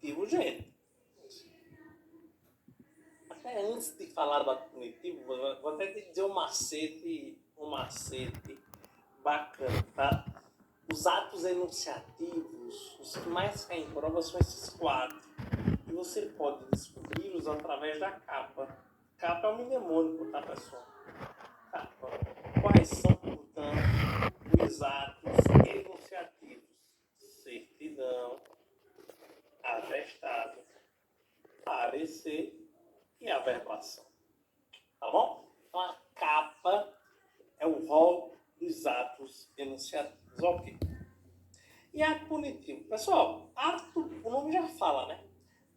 punitivo, gente. Até antes de falar do ato punitivo, vou até te dizer um macete bacana, tá? Os atos enunciativos, os que mais caem em prova são esses 4. E você pode descobri-los através da capa. Capa é um mnemônico, tá, pessoal? Capa. Quais são, portanto, os atos enunciativos? Certidão, atestado, parecer e averbação. Tá bom? Então a capa é o rol dos atos enunciativos. Ok. E ato punitivo? Pessoal, o nome já fala, né?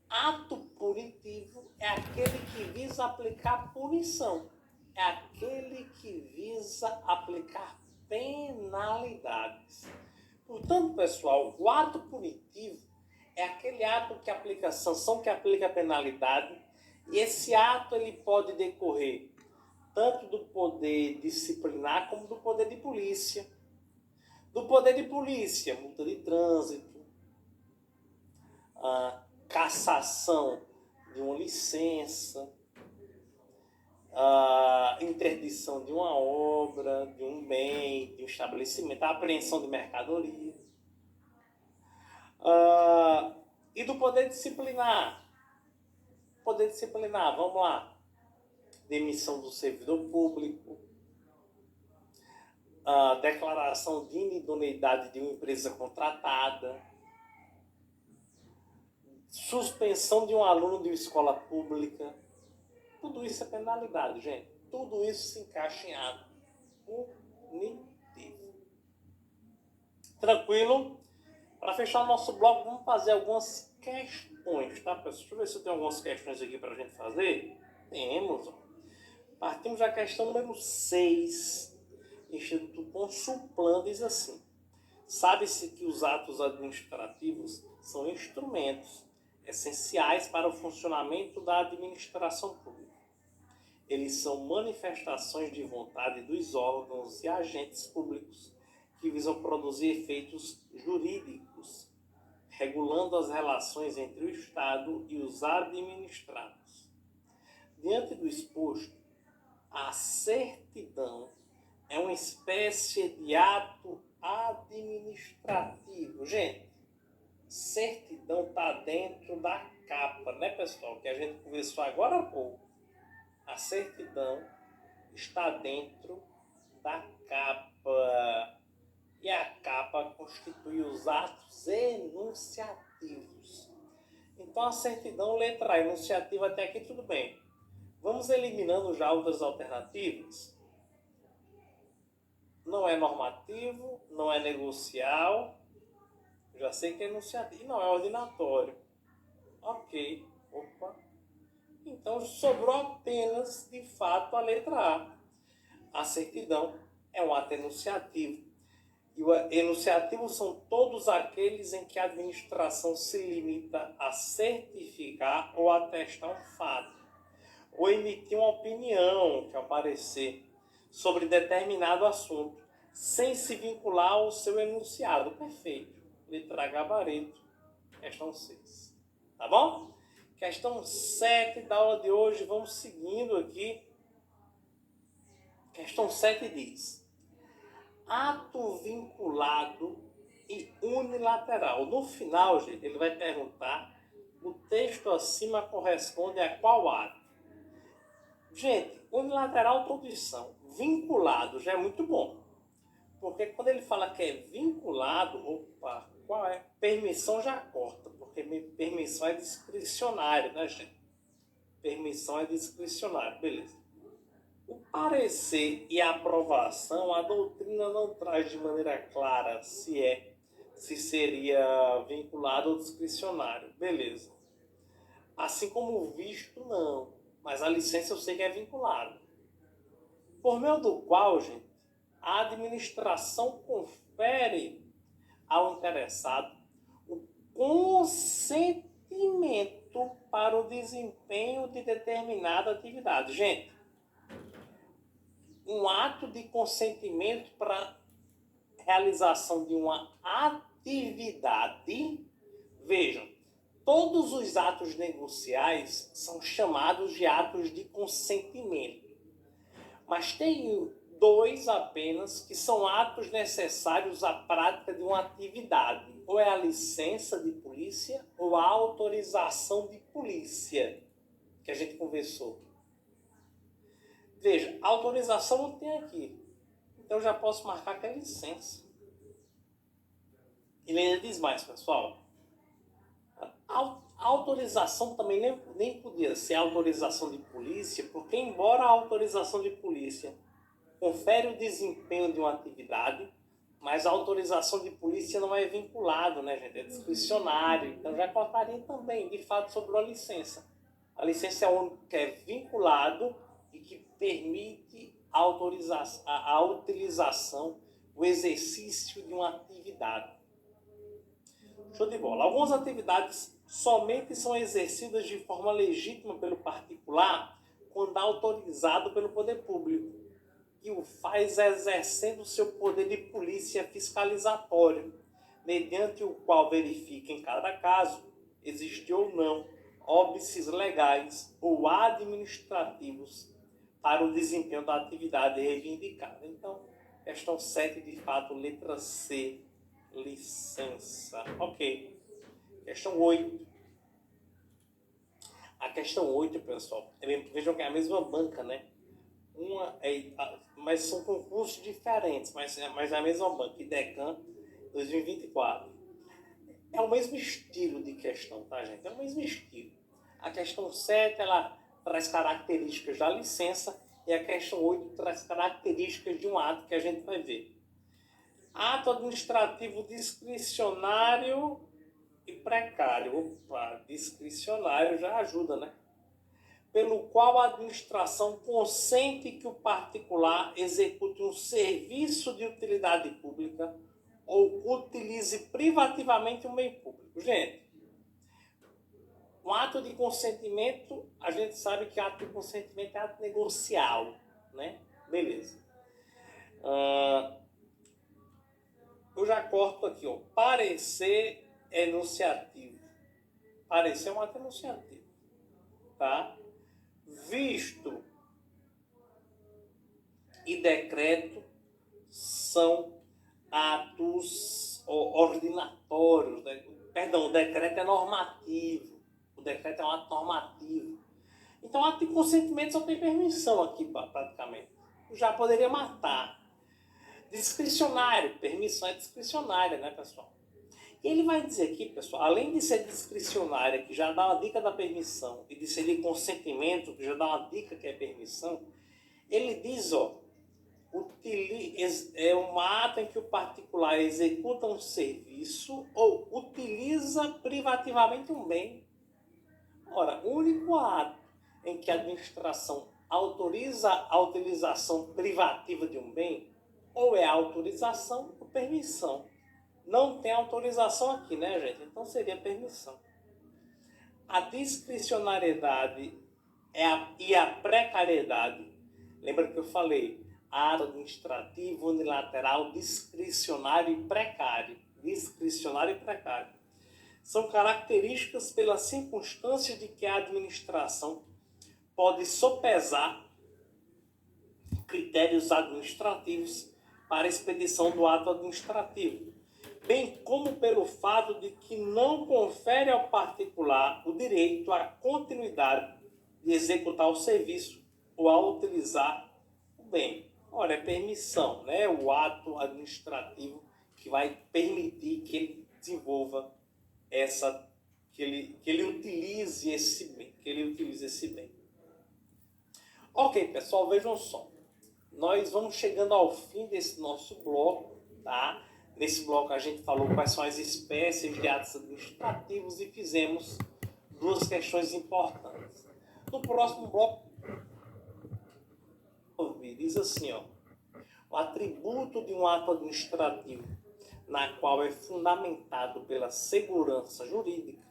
Ato punitivo é aquele que visa aplicar punição. É aquele que visa aplicar penalidades. Portanto, pessoal, o ato punitivo é aquele ato que aplica sanção, que aplica penalidade. E esse ato ele pode decorrer tanto do poder disciplinar como do poder de polícia. Do poder de polícia, multa de trânsito, a cassação de uma licença, a interdição de uma obra, de um bem, de um estabelecimento, a apreensão de mercadoria. E do poder disciplinar. Poder disciplinar, vamos lá. Demissão do servidor público, a declaração de inidoneidade de uma empresa contratada, suspensão de um aluno de uma escola pública. Tudo isso é penalidade, gente. Tudo isso se encaixa em ato punitivo. Tranquilo? Para fechar o nosso bloco, vamos fazer algumas questões, tá, pessoal? Deixa eu ver se eu tenho algumas questões aqui para a gente fazer. Temos. Partimos da questão número 6. Instituto Consulplan diz assim: sabe-se que os atos administrativos são instrumentos essenciais para o funcionamento da administração pública. Eles são manifestações de vontade dos órgãos e agentes públicos que visam produzir efeitos jurídicos, regulando as relações entre o Estado e os administrados. Diante do exposto, a certidão é uma espécie de ato administrativo. Gente, certidão está dentro da capa, né, pessoal? Que a gente conversou agora há pouco. A certidão está dentro da capa. E a capa constitui os atos enunciativos. Então, a certidão, letra A, enunciativa até aqui, tudo bem. Vamos eliminando já outras alternativas. Não é normativo, não é negocial. Já sei que é enunciativo. Não é ordinatório. Ok. Opa. Então, sobrou apenas, de fato, a letra A. A certidão é um ato enunciativo. E o enunciativo são todos aqueles em que a administração se limita a certificar ou atestar um fato, ou emitir uma opinião, que é o parecer, sobre determinado assunto, sem se vincular ao seu enunciado. Perfeito. Letra gabarito. Questão 6. Tá bom? Questão 7 da aula de hoje. Vamos seguindo aqui. Questão 7 diz: ato vinculado e unilateral. No final, gente, ele vai perguntar: o texto acima corresponde a qual ato? Gente, unilateral todos são. Vinculado já é muito bom. Porque quando ele fala que é vinculado, opa, qual é? Permissão já corta, porque permissão é discricionário, né, gente? Permissão é discricionário, beleza. O parecer e a aprovação, a doutrina não traz de maneira clara se seria vinculado ou discricionário, beleza. Assim como o visto, não. Mas a licença eu sei que é vinculado. Por meio do qual, gente, a administração confere ao interessado o consentimento para o desempenho de determinada atividade. Gente, um ato de consentimento para realização de uma atividade, vejam, Todos os atos negociais são chamados de atos de consentimento. Mas tem dois apenas que são atos necessários à prática de uma atividade. Ou é a licença de polícia ou a autorização de polícia, que a gente conversou. Veja, a autorização não tem aqui. Então eu já posso marcar que é licença. Ele ainda diz mais, pessoal. A autorização também nem podia ser autorização de polícia, porque embora a autorização de polícia confere o desempenho de uma atividade, mas a autorização de polícia não é vinculado, né, gente? É discricionário. Então já cortaria também, de fato, sobre uma licença. A licença é o único que é vinculado e que permite a utilização, o exercício de uma atividade. Show de bola. Algumas atividades somente são exercidas de forma legítima pelo particular quando autorizado pelo poder público, e o faz exercendo o seu poder de polícia fiscalizatório, mediante o qual verifica em cada caso existe ou não óbices legais ou administrativos para o desempenho da atividade reivindicada. Então, questão 7, de fato, letra C, licença. Ok. Questão 8. A questão 8, pessoal, vejam que é a mesma banca, né? Mas são concursos diferentes, mas é a mesma banca. IDECAM 2024. É o mesmo estilo de questão, tá, gente? É o mesmo estilo. A questão 7, ela traz características da licença, e a questão 8 traz características de um ato que a gente vai ver. Ato administrativo discricionário e precário. Opa, discricionário já ajuda, né? Pelo qual a administração consente que o particular execute um serviço de utilidade pública ou utilize privativamente um bem público. Gente, um ato de consentimento, a gente sabe que ato de consentimento é ato negocial, né? Beleza. Eu já corto aqui, ó. Parecer enunciativo. Parecer é um ato enunciativo, tá? Visto e decreto são atos ordinatórios, né? Perdão, o decreto é normativo. O decreto é um ato normativo. Então, ato de consentimento só tem permissão aqui, praticamente. Já poderia matar. Discricionário, permissão é discricionária, né, pessoal? E ele vai dizer aqui, pessoal, além de ser discricionária, que já dá uma dica da permissão, e de ser de consentimento, que já dá uma dica que é permissão, ele diz, ó, é um ato em que o particular executa um serviço ou utiliza privativamente um bem. Ora, o único ato em que a administração autoriza a utilização privativa de um bem, ou é autorização ou permissão. Não tem autorização aqui, né, gente? Então seria permissão. A discricionariedade e a precariedade. Lembra que eu falei? Ato administrativo, unilateral, discricionário e precário. Discricionário e precário. São características pelas circunstâncias de que a administração pode sopesar critérios administrativos para a expedição do ato administrativo, bem como pelo fato de que não confere ao particular o direito à continuidade de executar o serviço ou a utilizar o bem. Ora, é permissão, né? O ato administrativo que vai permitir que ele desenvolva que ele utilize esse bem. Ok, pessoal, vejam só. Nós vamos chegando ao fim desse nosso bloco, tá? Nesse bloco a gente falou quais são as espécies de atos administrativos e fizemos duas questões importantes. No próximo bloco, diz assim, ó, o atributo de um ato administrativo na qual é fundamentado pela segurança jurídica,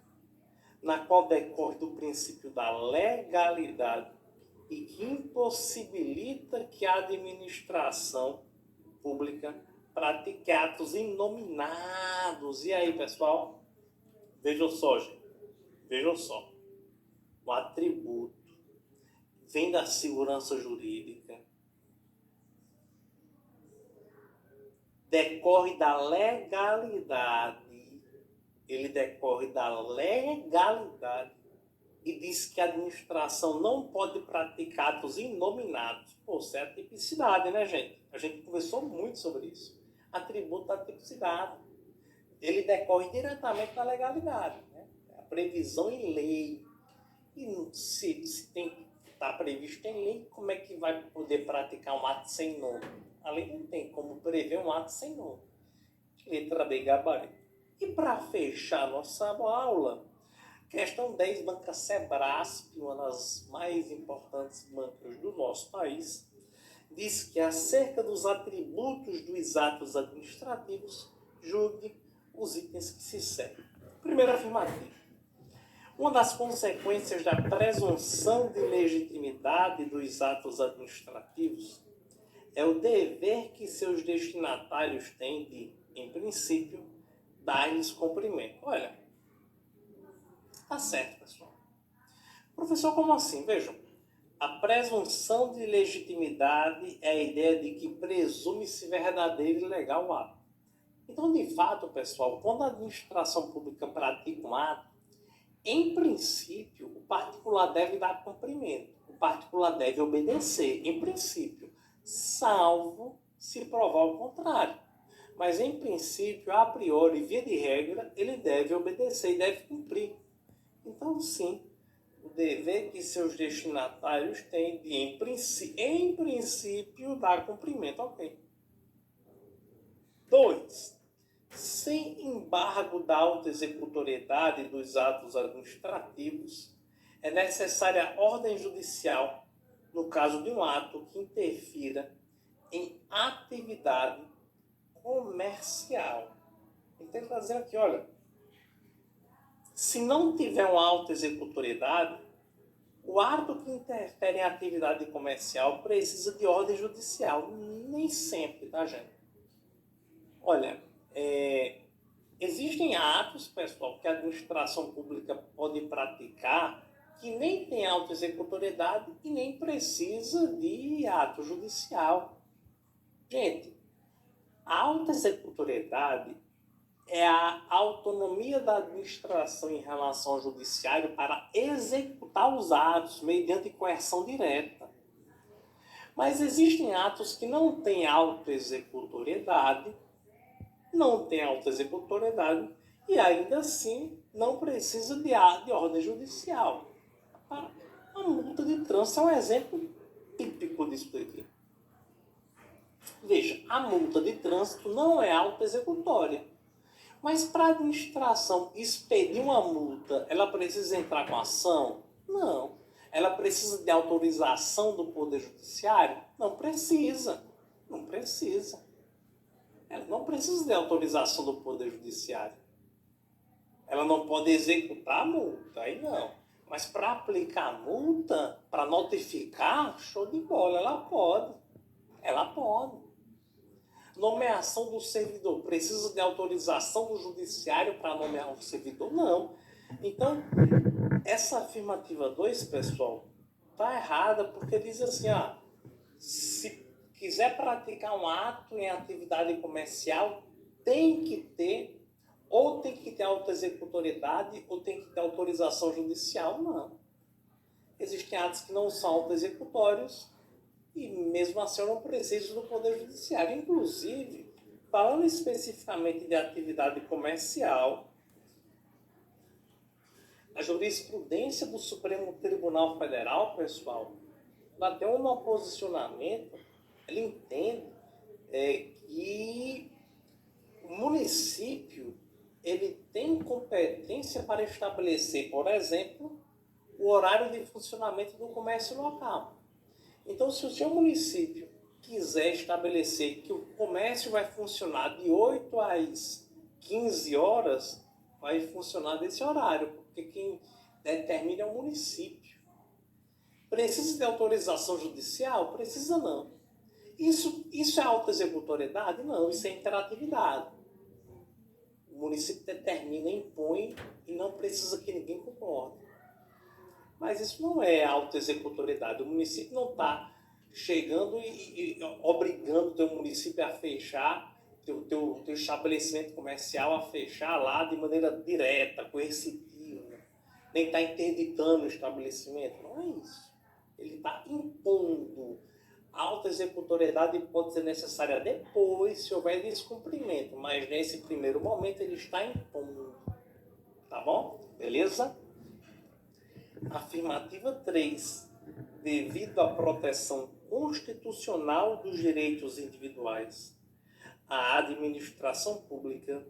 na qual decorre do princípio da legalidade e que impossibilita que a administração pública pratique atos inominados. E aí, pessoal? Vejam só, gente. Vejam só, o atributo vem da segurança jurídica, decorre da legalidade, ele decorre da legalidade e diz que a administração não pode praticar atos inominados. Pô, isso é a tipicidade, né, gente? A gente conversou muito sobre isso. Atributo da tipicidade. Ele decorre diretamente da legalidade, né? A previsão em lei. E se tem que estar previsto em lei, como é que vai poder praticar um ato sem nome? A lei não tem como prever um ato sem nome. Letra B, gabarito. E para fechar nossa aula, questão 10, Banca Sebrasp, uma das mais importantes bancas do nosso país, diz que acerca dos atributos dos atos administrativos, julgue os itens que se seguem. Primeiro afirmativo. Uma das consequências da presunção de legitimidade dos atos administrativos é o dever que seus destinatários têm de, em princípio, dar-lhes cumprimento. Olha, tá certo, pessoal. Professor, como assim? Vejam, a presunção de legitimidade é a ideia de que presume-se verdadeiro e legal o ato. Então, de fato, pessoal, quando a administração pública pratica um ato, em princípio, o particular deve dar cumprimento, o particular deve obedecer, em princípio, salvo se provar o contrário. Mas, em princípio, a priori, via de regra, ele deve obedecer e deve cumprir. Então, sim, o dever que seus destinatários têm de, em princípio, dar cumprimento. Ok. 2. Sem embargo da autoexecutoriedade dos atos administrativos, é necessária a ordem judicial no caso de um ato que interfira em atividade comercial. Então ele está dizendo aqui, olha, se não tiver uma autoexecutoriedade, o ato que interfere em atividade comercial precisa de ordem judicial. Nem sempre, tá, gente? Olha, existem atos, pessoal, que a administração pública pode praticar que nem tem autoexecutoriedade e nem precisa de ato judicial. Gente, a autoexecutoriedade é a autonomia da administração em relação ao judiciário para executar os atos mediante coerção direta. Mas existem atos que não têm autoexecutoriedade, e ainda assim não precisa de ordem judicial. A multa de trânsito é um exemplo típico disso aqui. Veja, a multa de trânsito não é autoexecutória. Mas para a administração expedir uma multa, ela precisa entrar com ação? Não. Ela precisa de autorização do Poder Judiciário? Não precisa. Não precisa. Ela não precisa de autorização do Poder Judiciário. Ela não pode executar a multa, aí não. Mas para aplicar a multa, para notificar, show de bola, ela pode. Ela pode. Nomeação do servidor, precisa de autorização do judiciário para nomear um servidor? Não. Então, essa afirmativa 2, pessoal, está errada, porque diz assim, se quiser praticar um ato em atividade comercial, tem que ter autoexecutoriedade ou tem que ter autorização judicial. Não. Existem atos que não são autoexecutórios e mesmo assim eu não preciso do Poder Judiciário. Inclusive, falando especificamente de atividade comercial, a jurisprudência do Supremo Tribunal Federal, pessoal, ela tem um posicionamento, ele entende que o município ele tem competência para estabelecer, por exemplo, o horário de funcionamento do comércio local. Então, se o seu município quiser estabelecer que o comércio vai funcionar de 8 às 15 horas, vai funcionar desse horário, porque quem determina é o município. Precisa de autorização judicial? Precisa não. Isso é autoexecutoriedade? Não, isso é interatividade. O município determina, impõe e não precisa que ninguém concorde. Mas isso não é autoexecutoriedade. O município não está chegando e obrigando o teu município a fechar, teu estabelecimento comercial a fechar lá de maneira direta, coercitiva. Nem está interditando o estabelecimento. Não é isso. Ele está impondo. A autoexecutoriedade pode ser necessária depois, se houver descumprimento. Mas nesse primeiro momento ele está impondo. Tá bom? Beleza? Afirmativa 3. Devido à proteção constitucional dos direitos individuais, a administração pública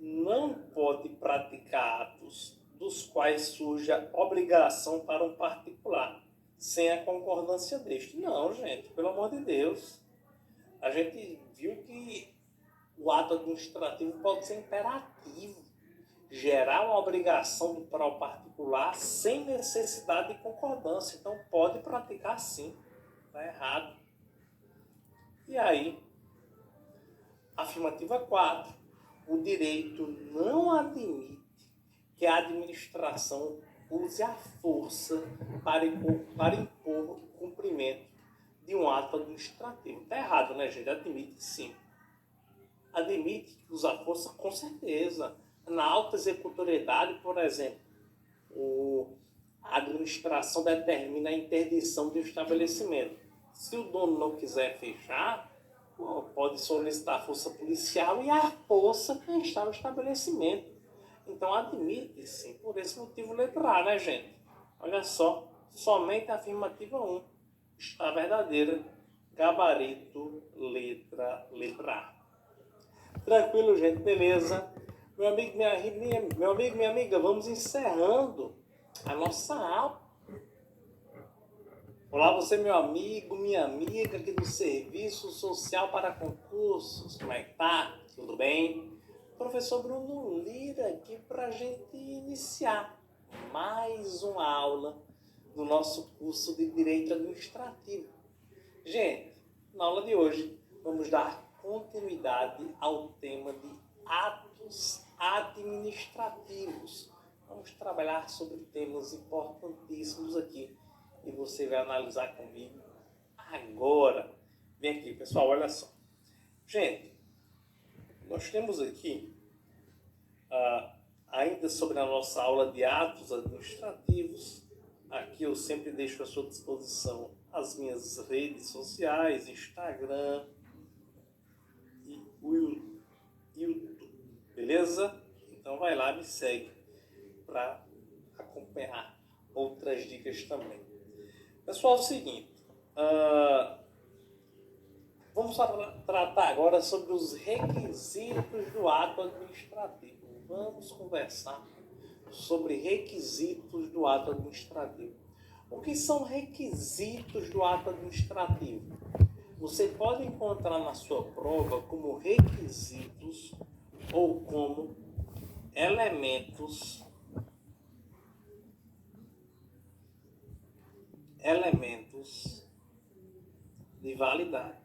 não pode praticar atos dos quais surja obrigação para um particular, sem a concordância deste. Não, gente, pelo amor de Deus. A gente viu que o ato administrativo pode ser imperativo, gerar uma obrigação para o particular sem necessidade de concordância. Então pode praticar sim, está errado. E aí, afirmativa 4. O direito não admite que a administração use a força para impor o cumprimento de um ato administrativo. Está errado, né, gente? Admite sim. Admite que usa a força com certeza. Na autoexecutoriedade, por exemplo, a administração determina a interdição de um estabelecimento. Se o dono não quiser fechar, pode solicitar a força policial e a força fechar o estabelecimento. Então admite sim, por esse motivo letra A, né, gente? Olha só, somente a afirmativa 1 está verdadeira. Gabarito, letra A. Tranquilo, gente, beleza? Meu amigo, minha amiga, vamos encerrando a nossa aula. Olá, você, meu amigo, minha amiga aqui do Serviço Social para Concursos. Como é que tá? Tudo bem? Professor Bruno Lira aqui para a gente iniciar mais uma aula do nosso curso de Direito Administrativo. Gente, na aula de hoje vamos dar continuidade ao tema de atos administrativos. Vamos trabalhar sobre temas importantíssimos aqui e você vai analisar comigo agora. Vem aqui, pessoal, olha só. Gente, nós temos aqui, ainda sobre a nossa aula de atos administrativos, aqui eu sempre deixo à sua disposição as minhas redes sociais, Instagram e o YouTube, beleza? Então vai lá, me segue para acompanhar outras dicas também. Pessoal, é o seguinte, vamos tratar agora sobre os requisitos do ato administrativo. Vamos conversar sobre requisitos do ato administrativo. O que são requisitos do ato administrativo? Você pode encontrar na sua prova como requisitos ou como elementos de validade.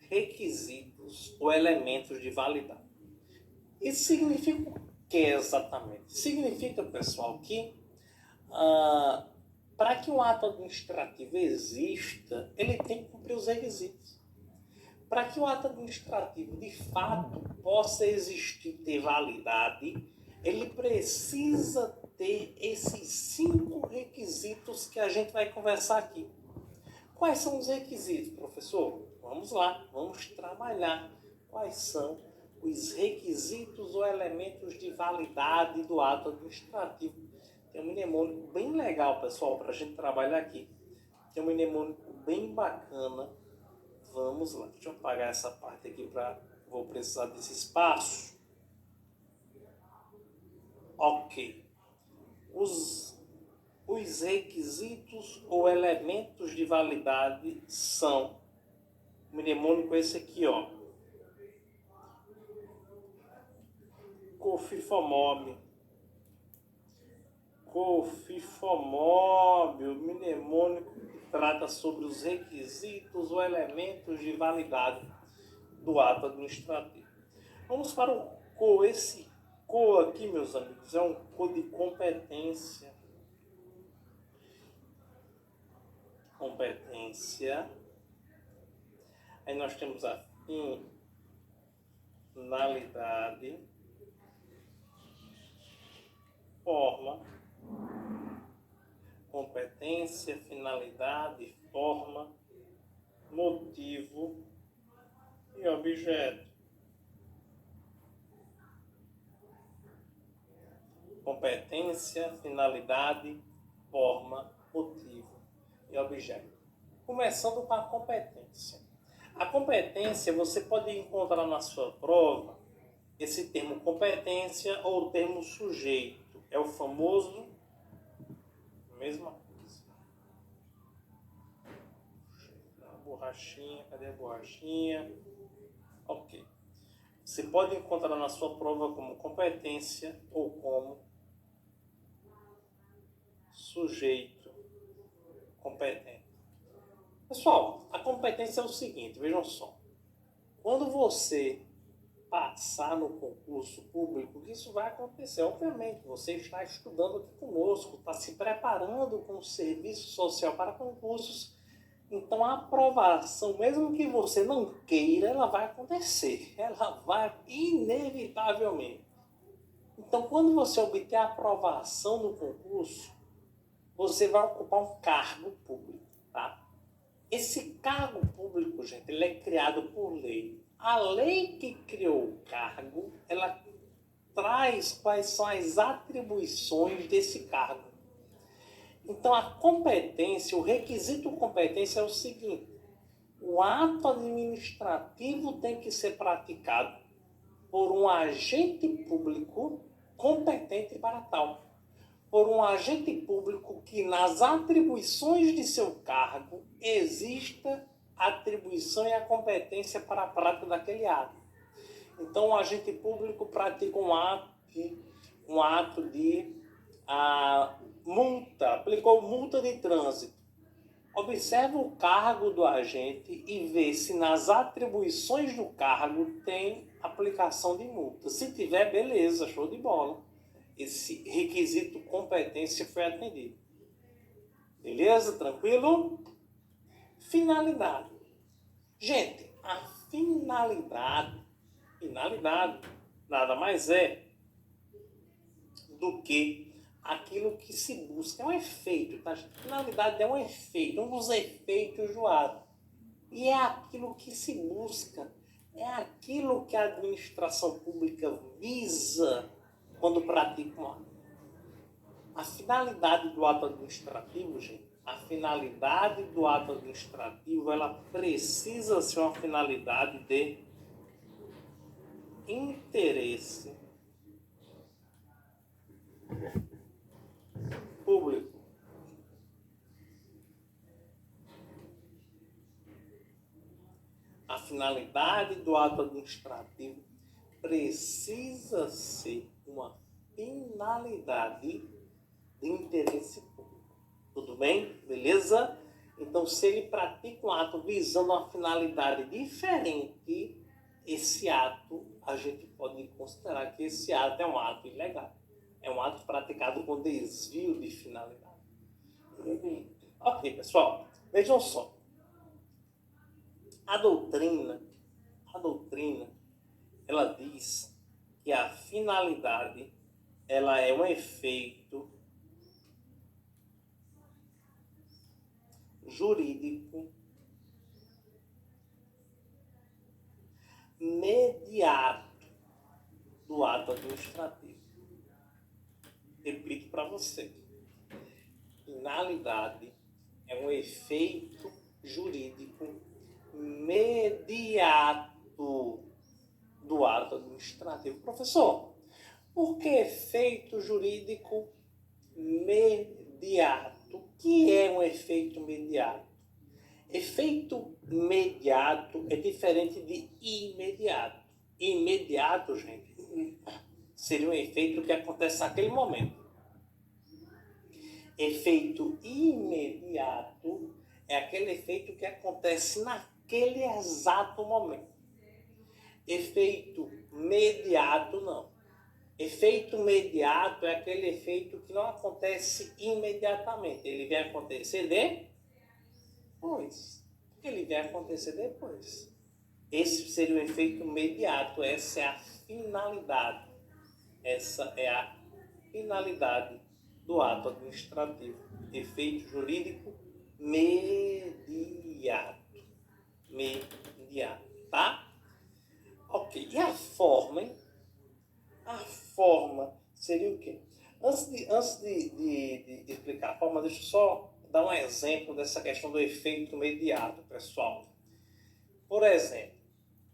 Requisitos ou elementos de validade. Isso significa o que exatamente? Significa, pessoal, que para que um ato administrativo exista, ele tem que cumprir os requisitos. Para que o ato administrativo, de fato, possa existir, ter validade, ele precisa ter esses 5 requisitos que a gente vai conversar aqui. Quais são os requisitos, professor? Vamos lá, vamos trabalhar. Quais são os requisitos ou elementos de validade do ato administrativo? Tem um mnemônico bem legal, pessoal, para a gente trabalhar aqui. Tem um mnemônico bem bacana. Vamos lá, deixa eu apagar essa parte aqui, vou precisar desse espaço. Ok. Os requisitos ou elementos de validade são, o mnemônico é esse aqui, ó. COFIFOMOB, o mnemônico que trata trata sobre os requisitos ou elementos de validade do ato administrativo. Vamos para o COA. Esse COA aqui, meus amigos, é um COA de competência. Competência. Aí nós temos a finalidade, forma, competência, finalidade, forma, motivo e objeto. Competência, finalidade, forma, motivo e objeto. Começando com a competência. A competência você pode encontrar na sua prova esse termo competência ou o termo sujeito. É o famoso, mesma coisa. A borrachinha, cadê a borrachinha? Ok. Você pode encontrar na sua prova como competência ou como sujeito competente. Pessoal, a competência é o seguinte, vejam só. Quando você passar no concurso público, isso vai acontecer. Obviamente, você está estudando aqui conosco, está se preparando com o serviço social para concursos. Então, a aprovação, mesmo que você não queira, ela vai acontecer. Ela vai inevitavelmente. Então, quando você obter a aprovação no concurso, você vai ocupar um cargo público, tá? Esse cargo público, gente, ele é criado por lei. A lei que criou o cargo, ela traz quais são as atribuições desse cargo. Então, a competência, o requisito de competência é o seguinte: o ato administrativo tem que ser praticado por um agente público competente para tal. Por um agente público que nas atribuições de seu cargo exista a atribuição e a competência para a prática daquele ato. Então, o agente público pratica um ato de multa, aplicou multa de trânsito. Observa o cargo do agente e vê se nas atribuições do cargo tem aplicação de multa. Se tiver, beleza, show de bola. Esse requisito competência foi atendido. Beleza? Tranquilo? Finalidade. Gente, a finalidade nada mais é do que aquilo que se busca. É um efeito, tá? Finalidade é um efeito, um dos efeitos do ato. E é aquilo que se busca. É aquilo que a administração pública visa quando pratica um ato. A finalidade do ato administrativo, gente, a finalidade do ato administrativo, ela precisa ser uma finalidade de interesse público. A finalidade do ato administrativo precisa ser uma finalidade de interesse público. Tudo bem? Beleza? Então, se ele pratica um ato visando uma finalidade diferente, esse ato, a gente pode considerar que esse ato é um ato ilegal. É um ato praticado com desvio de finalidade. Ok, pessoal. Vejam só. A doutrina, ela diz que a finalidade, ela é um efeito jurídico mediato do ato administrativo. Repito para você. Finalidade é um efeito jurídico mediato do ato administrativo. Professor, por que efeito jurídico mediato? O que é um efeito mediato? Efeito mediato é diferente de imediato. Imediato, gente, seria um efeito que acontece naquele momento. Efeito imediato é aquele efeito que acontece naquele exato momento. Efeito mediato, não. Efeito mediato é aquele efeito que não acontece imediatamente. Ele vem acontecer depois. Ele vem acontecer depois. Esse seria o efeito mediato. Essa é a finalidade. Essa é a finalidade do ato administrativo. Efeito jurídico mediato. Mediato, tá? Ok. E a forma, hein? A forma seria o quê? Antes de explicar a forma, deixa eu só dar um exemplo dessa questão do efeito imediato, pessoal. Por exemplo,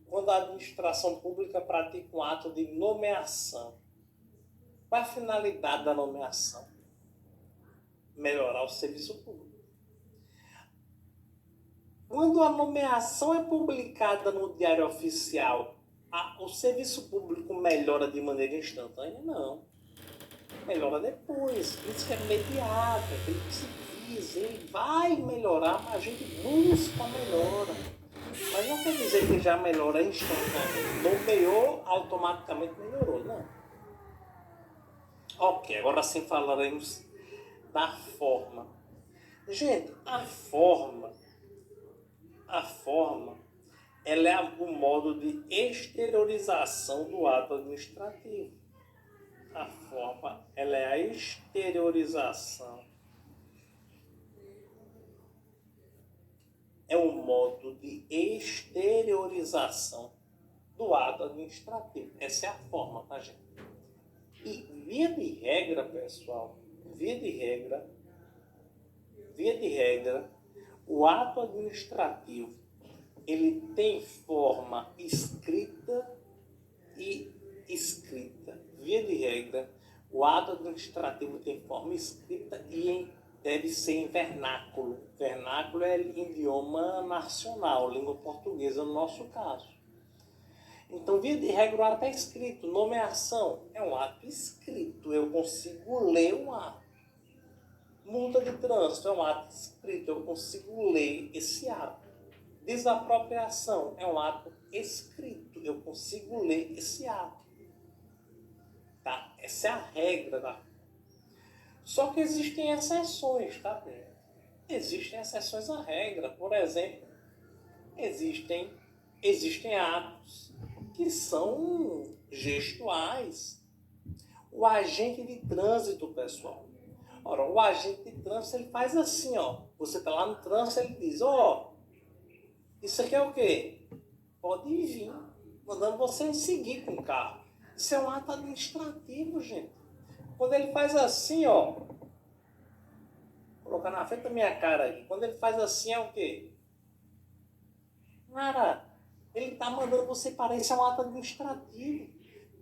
quando a administração pública pratica um ato de nomeação, qual é a finalidade da nomeação? Melhorar o serviço público. Quando a nomeação é publicada no Diário Oficial, o serviço público melhora de maneira instantânea? Não. Melhora depois. Isso que é imediato, é aquele que se diz, ele vai melhorar, mas a gente busca a melhora. Mas não quer dizer que já melhora instantaneamente. Nomeou, automaticamente melhorou, não. Ok, agora sim falaremos da forma. Gente, a forma, ela é o modo de exteriorização do ato administrativo. A forma, ela é a exteriorização. É um modo de exteriorização do ato administrativo. Essa é a forma, tá, gente? E via de regra, pessoal, via de regra, o ato administrativo, ele tem forma escrita e escrita. Via de regra, o ato administrativo tem forma escrita e deve ser em vernáculo. Vernáculo é idioma nacional, língua portuguesa no nosso caso. Então, via de regra, o ato é escrito. Nomeação é um ato escrito. Eu consigo ler um ato. Multa de trânsito é um ato escrito. Eu consigo ler esse ato. Desapropriação é um ato escrito. Eu consigo ler esse ato. Tá? Essa é a regra da. Só que existem exceções, tá? Existem exceções à regra. Por exemplo, existem atos que são gestuais. O agente de trânsito, pessoal. Ora, o agente de trânsito, ele faz assim, ó. Você está lá no trânsito, ele diz, ó, isso aqui é o quê? Pode vir, mandando você seguir com o carro. Isso é um ato administrativo, gente. Quando ele faz assim, ó, vou colocar na frente da minha cara aqui. Quando ele faz assim, é o quê? Cara, ele está mandando você parar. Isso é um ato administrativo.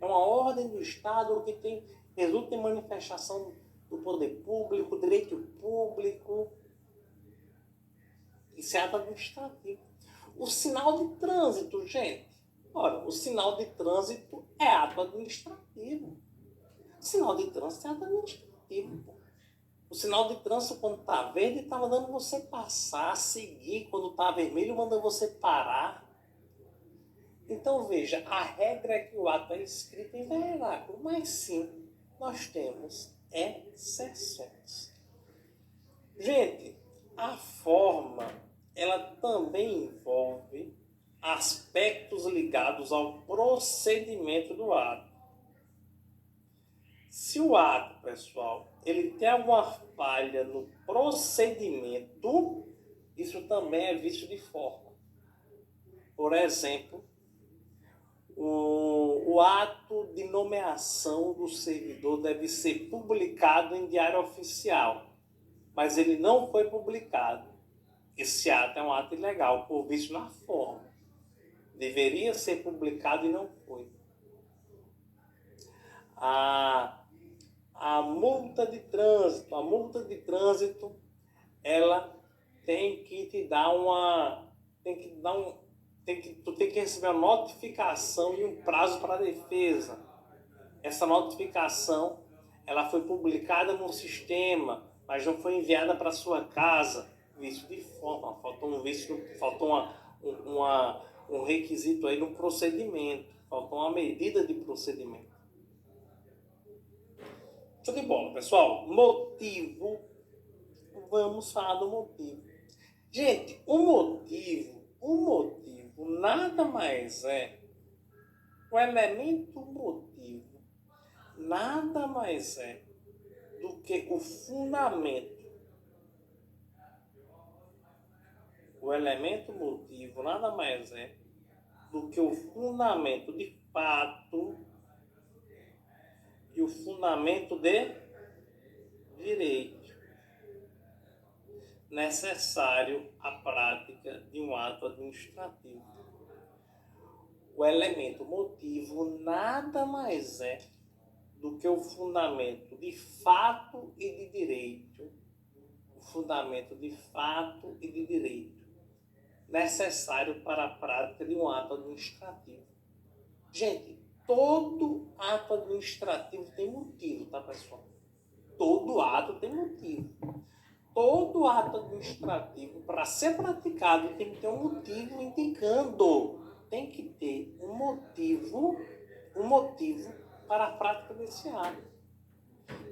É uma ordem do Estado que resulta em manifestação do poder público, direito público. Isso é ato administrativo. O sinal de trânsito, gente. Olha, o sinal de trânsito é ato administrativo. O sinal de trânsito é ato administrativo. Pô. O sinal de trânsito, quando está verde, está mandando você passar, seguir. Quando está vermelho, manda você parar. Então, veja, a regra é que o ato é escrito em vernáculo, mas sim, nós temos exceções. Gente, a forma, ela também envolve aspectos ligados ao procedimento do ato. Se o ato, pessoal, ele tem alguma falha no procedimento, isso também é vício de forma. Por exemplo, o ato de nomeação do servidor deve ser publicado em diário oficial, mas ele não foi publicado. Esse ato é um ato ilegal, por vício na forma. Deveria ser publicado e não foi. A multa de trânsito, ela tem que te dar tu tem que receber uma notificação e um prazo para a defesa. Essa notificação, ela foi publicada no sistema, mas não foi enviada para sua casa. vício de forma, faltou um vício, faltou um requisito aí no procedimento, faltou uma medida de procedimento. Show de bola, pessoal. Motivo. Vamos falar do motivo. Gente, o motivo nada mais é, o elemento motivo nada mais é do que o fundamento. O elemento motivo nada mais é do que o fundamento de fato e o fundamento de direito necessário à prática de um ato administrativo. O elemento motivo nada mais é do que o fundamento de fato e de direito. O fundamento de fato e de direito necessário para a prática de um ato administrativo. Gente, todo ato administrativo tem motivo, tá, pessoal? Todo ato tem motivo. Todo ato administrativo, para ser praticado, tem que ter um motivo indicando. Tem que ter um motivo para a prática desse ato.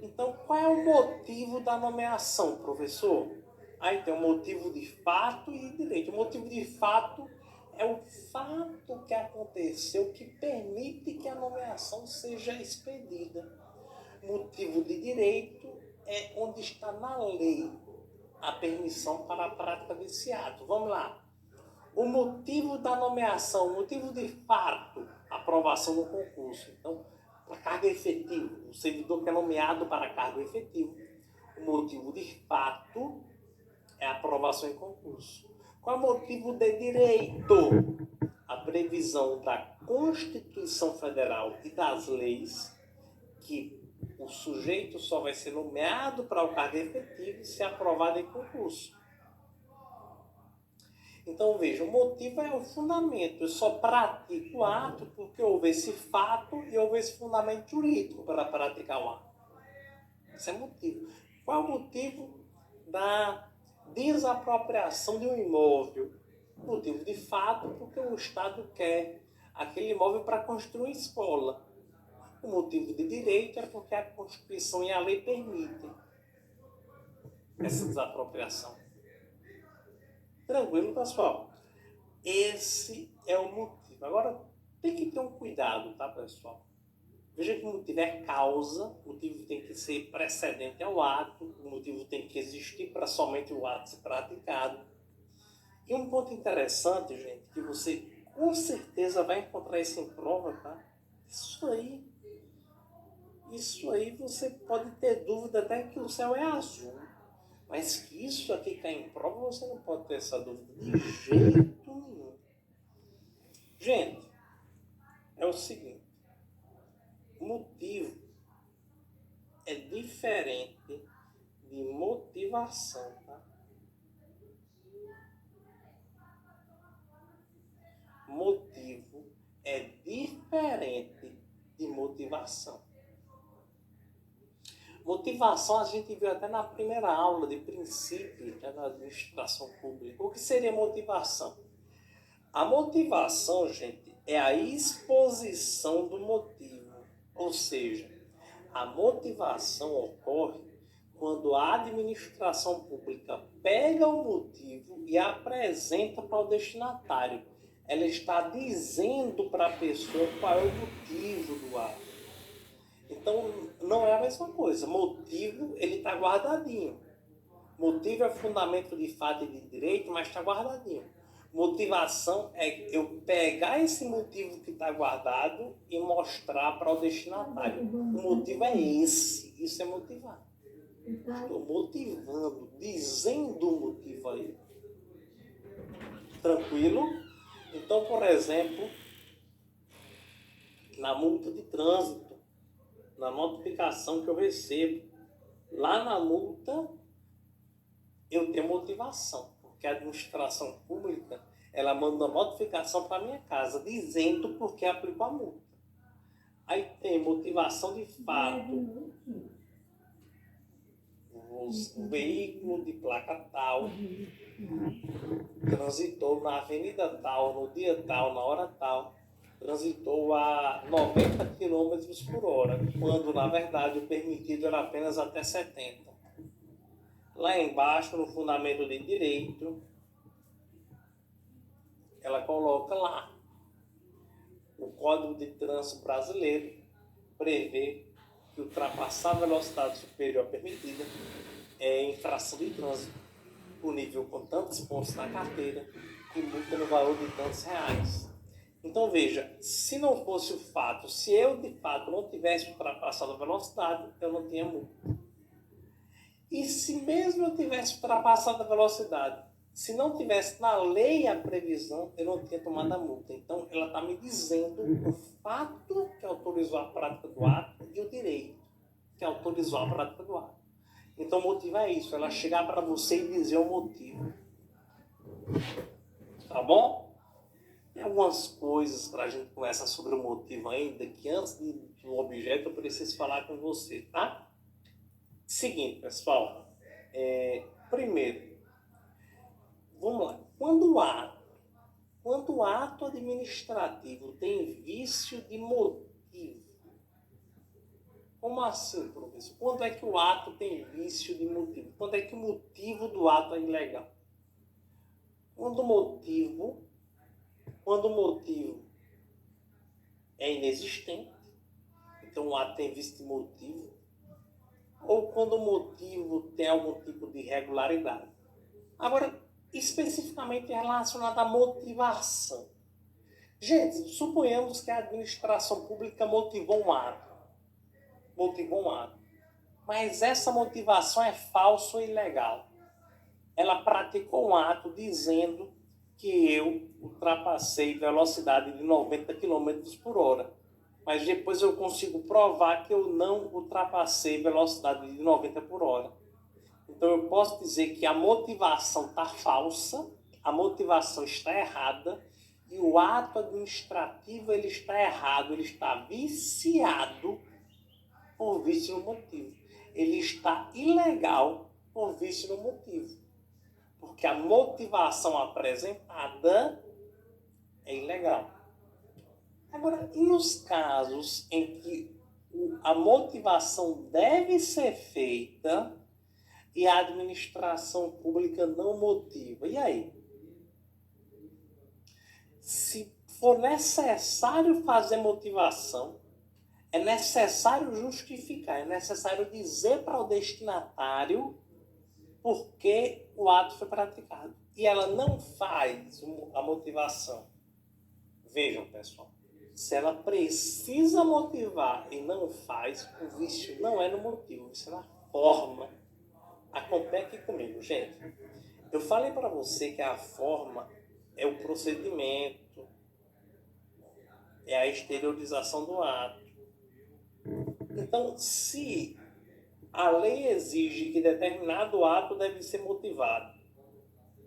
Então, qual é o motivo da nomeação, professor? Aí tem o motivo de fato e de direito. O motivo de fato é o fato que aconteceu que permite que a nomeação seja expedida. Motivo de direito é onde está na lei a permissão para a prática desse ato. Vamos lá. O motivo da nomeação, o motivo de fato, aprovação no concurso. Então, para cargo efetivo, o servidor que é nomeado para cargo efetivo. O motivo de fato é a aprovação em concurso. Qual é o motivo de direito? A previsão da Constituição Federal e das leis que o sujeito só vai ser nomeado para o cargo efetivo se aprovado em concurso. Então, veja, o motivo é o fundamento. Eu só pratico o ato porque houve esse fato e houve esse fundamento jurídico para praticar o ato. Esse é o motivo. Qual é o motivo da desapropriação de um imóvel? Motivo de fato porque o Estado quer aquele imóvel para construir escola. O motivo de direito é porque a Constituição e a lei permitem essa desapropriação. Tranquilo, pessoal? Esse é o motivo. Agora, tem que ter um cuidado, tá, pessoal? Veja que o motivo é causa, o motivo tem que ser precedente ao ato, o motivo tem que existir para somente o ato ser praticado. E um ponto interessante, gente, que você com certeza vai encontrar isso em prova, tá? Isso aí você pode ter dúvida até que o céu é azul. Mas que isso aqui cai em prova, você não pode ter essa dúvida de jeito nenhum. Gente, é o seguinte. Motivo é diferente de motivação, tá? Motivo é diferente de motivação. Motivação a gente viu até na primeira aula de princípios da administração pública. O que seria motivação? A motivação, gente, é a exposição do motivo. Ou seja, a motivação ocorre quando a administração pública pega o motivo e apresenta para o destinatário. Ela está dizendo para a pessoa qual é o motivo do ato. Então, não é a mesma coisa. Motivo, ele está guardadinho. Motivo é fundamento de fato e de direito, mas está guardadinho. Motivação é eu pegar esse motivo que está guardado e mostrar para o destinatário. O motivo é esse. Isso é motivar. Estou motivando, dizendo o motivo a ele. Tranquilo? Então, por exemplo, na multa de trânsito, na notificação que eu recebo, lá na multa eu tenho motivação, porque a administração pública ela manda uma notificação para minha casa dizendo por que aplicou a multa. Aí tem motivação de fato. Vou supomos, um veículo de placa tal transitou na avenida tal, no dia tal, na hora tal, transitou a 90 quilômetros por hora, quando na verdade o permitido era apenas até 70. Lá embaixo, no fundamento de direito, ela coloca lá: o Código de Trânsito Brasileiro prevê que ultrapassar a velocidade superior à permitida é infração de trânsito, punível com tantos pontos na carteira e multa no valor de tantos reais. Então veja, se não fosse o fato, se eu de fato não tivesse ultrapassado a velocidade, eu não tinha multa. E se mesmo eu tivesse ultrapassado a velocidade, se não tivesse na lei a previsão, eu não tinha tomado a multa. Então ela está me dizendo o fato que autorizou a prática do ato e o direito que autorizou a prática do ato. Então o motivo é isso, ela chegar para você e dizer o motivo. Tá bom? Tem algumas coisas para a gente conversar sobre o motivo ainda, que antes do objeto eu preciso falar com você, tá? Seguinte, pessoal. Primeiro, vamos lá. Quando o ato administrativo tem vício de motivo, como assim, professor? Quando é que o ato tem vício de motivo? Quando é que o motivo do ato é ilegal? Quando o motivo é inexistente, então o ato tem vício de motivo, ou quando o motivo tem algum tipo de irregularidade. Agora, especificamente relacionado à motivação. Gente, suponhamos que a administração pública motivou um ato. Mas essa motivação é falsa ou ilegal. Ela praticou um ato dizendo que eu ultrapassei velocidade de 90 km por hora. Mas depois eu consigo provar que eu não ultrapassei velocidade de 90 por hora. Então eu posso dizer que a motivação está falsa, a motivação está errada e o ato administrativo ele está errado, ele está viciado por vício no motivo. Ele está ilegal por vício no motivo. Porque a motivação apresentada é ilegal. Agora, e nos casos em que a motivação deve ser feita e a administração pública não motiva? E aí? Se for necessário fazer motivação, é necessário justificar, é necessário dizer para o destinatário por que o ato foi praticado. E ela não faz a motivação. Vejam, pessoal, se ela precisa motivar e não faz, o vício não é no motivo, isso é na forma. Acompanhe aqui comigo, gente. Eu falei para você que a forma é o procedimento, é a exteriorização do ato. Então, se a lei exige que determinado ato deve ser motivado,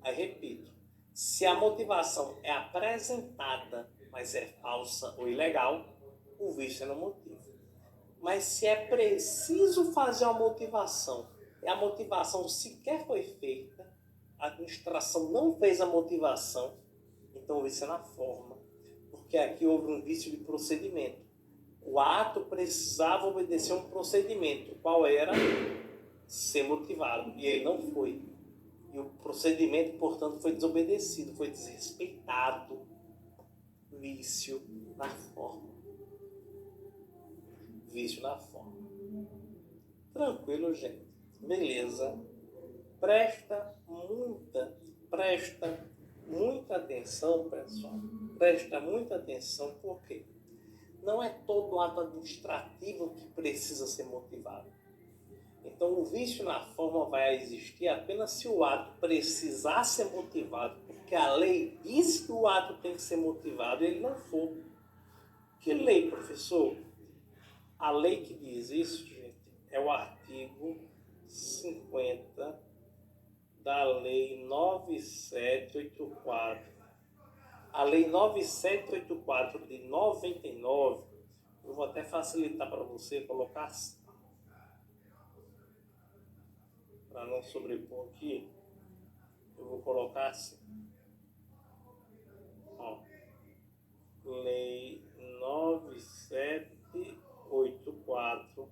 aí repito, se a motivação é apresentada, mas é falsa ou ilegal, o vício é no motivo. Mas se é preciso fazer uma motivação, e a motivação sequer foi feita, a administração não fez a motivação, então o vício é na forma. Porque aqui houve um vício de procedimento. O ato precisava obedecer um procedimento. Qual era? Ser motivado. E ele não foi. E o procedimento, portanto, foi desobedecido, foi desrespeitado. Vício na forma. Vício na forma. Tranquilo, gente? Beleza. Presta muita atenção, pessoal. Presta muita atenção, por quê? Não é todo ato administrativo que precisa ser motivado. Então, o vício na forma vai existir apenas se o ato precisar ser motivado, porque a lei diz que o ato tem que ser motivado e ele não for. Que lei, professor? A lei que diz isso, gente, é o artigo 50 da Lei 9784. A Lei 9784 de 99, eu vou até facilitar para você colocar assim. para não sobrepor aqui, eu vou colocar assim. Ó, Lei 9784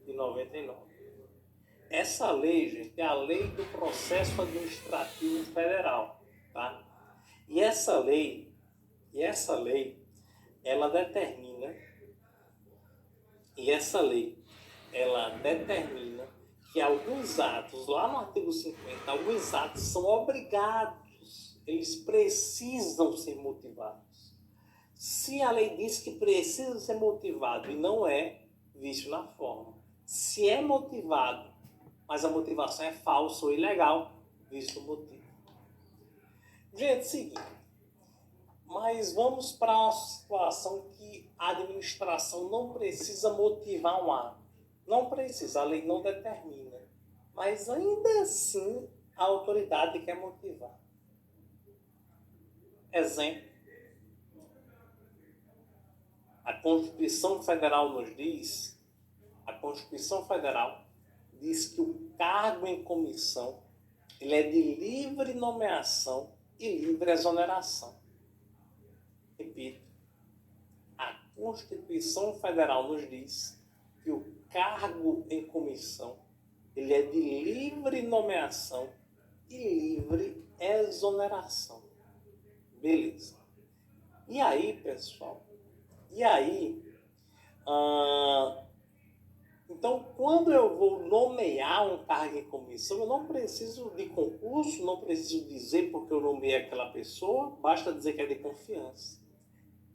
de 99. Essa lei, gente, é a Lei do Processo Administrativo Federal, tá? E essa lei, ela determina, ela determina que alguns atos, lá no artigo 50, alguns atos são obrigados, eles precisam ser motivados. Se a lei diz que precisa ser motivado e não é, vício na forma. Se é motivado, mas a motivação é falsa ou ilegal, vício no motivo. Gente, seguinte. Mas vamos para uma situação que a administração não precisa motivar um ato. Não precisa, a lei não determina. Mas ainda assim, a autoridade quer motivar. Exemplo. A Constituição Federal nos diz, que o cargo em comissão ele é de livre nomeação e livre exoneração. Repito, a Constituição Federal nos diz que o cargo em comissão ele é de livre nomeação e livre exoneração. Beleza. E aí, pessoal? Então, quando eu vou nomear um cargo em comissão, eu não preciso de concurso, não preciso dizer porque eu nomeei aquela pessoa, basta dizer que é de confiança.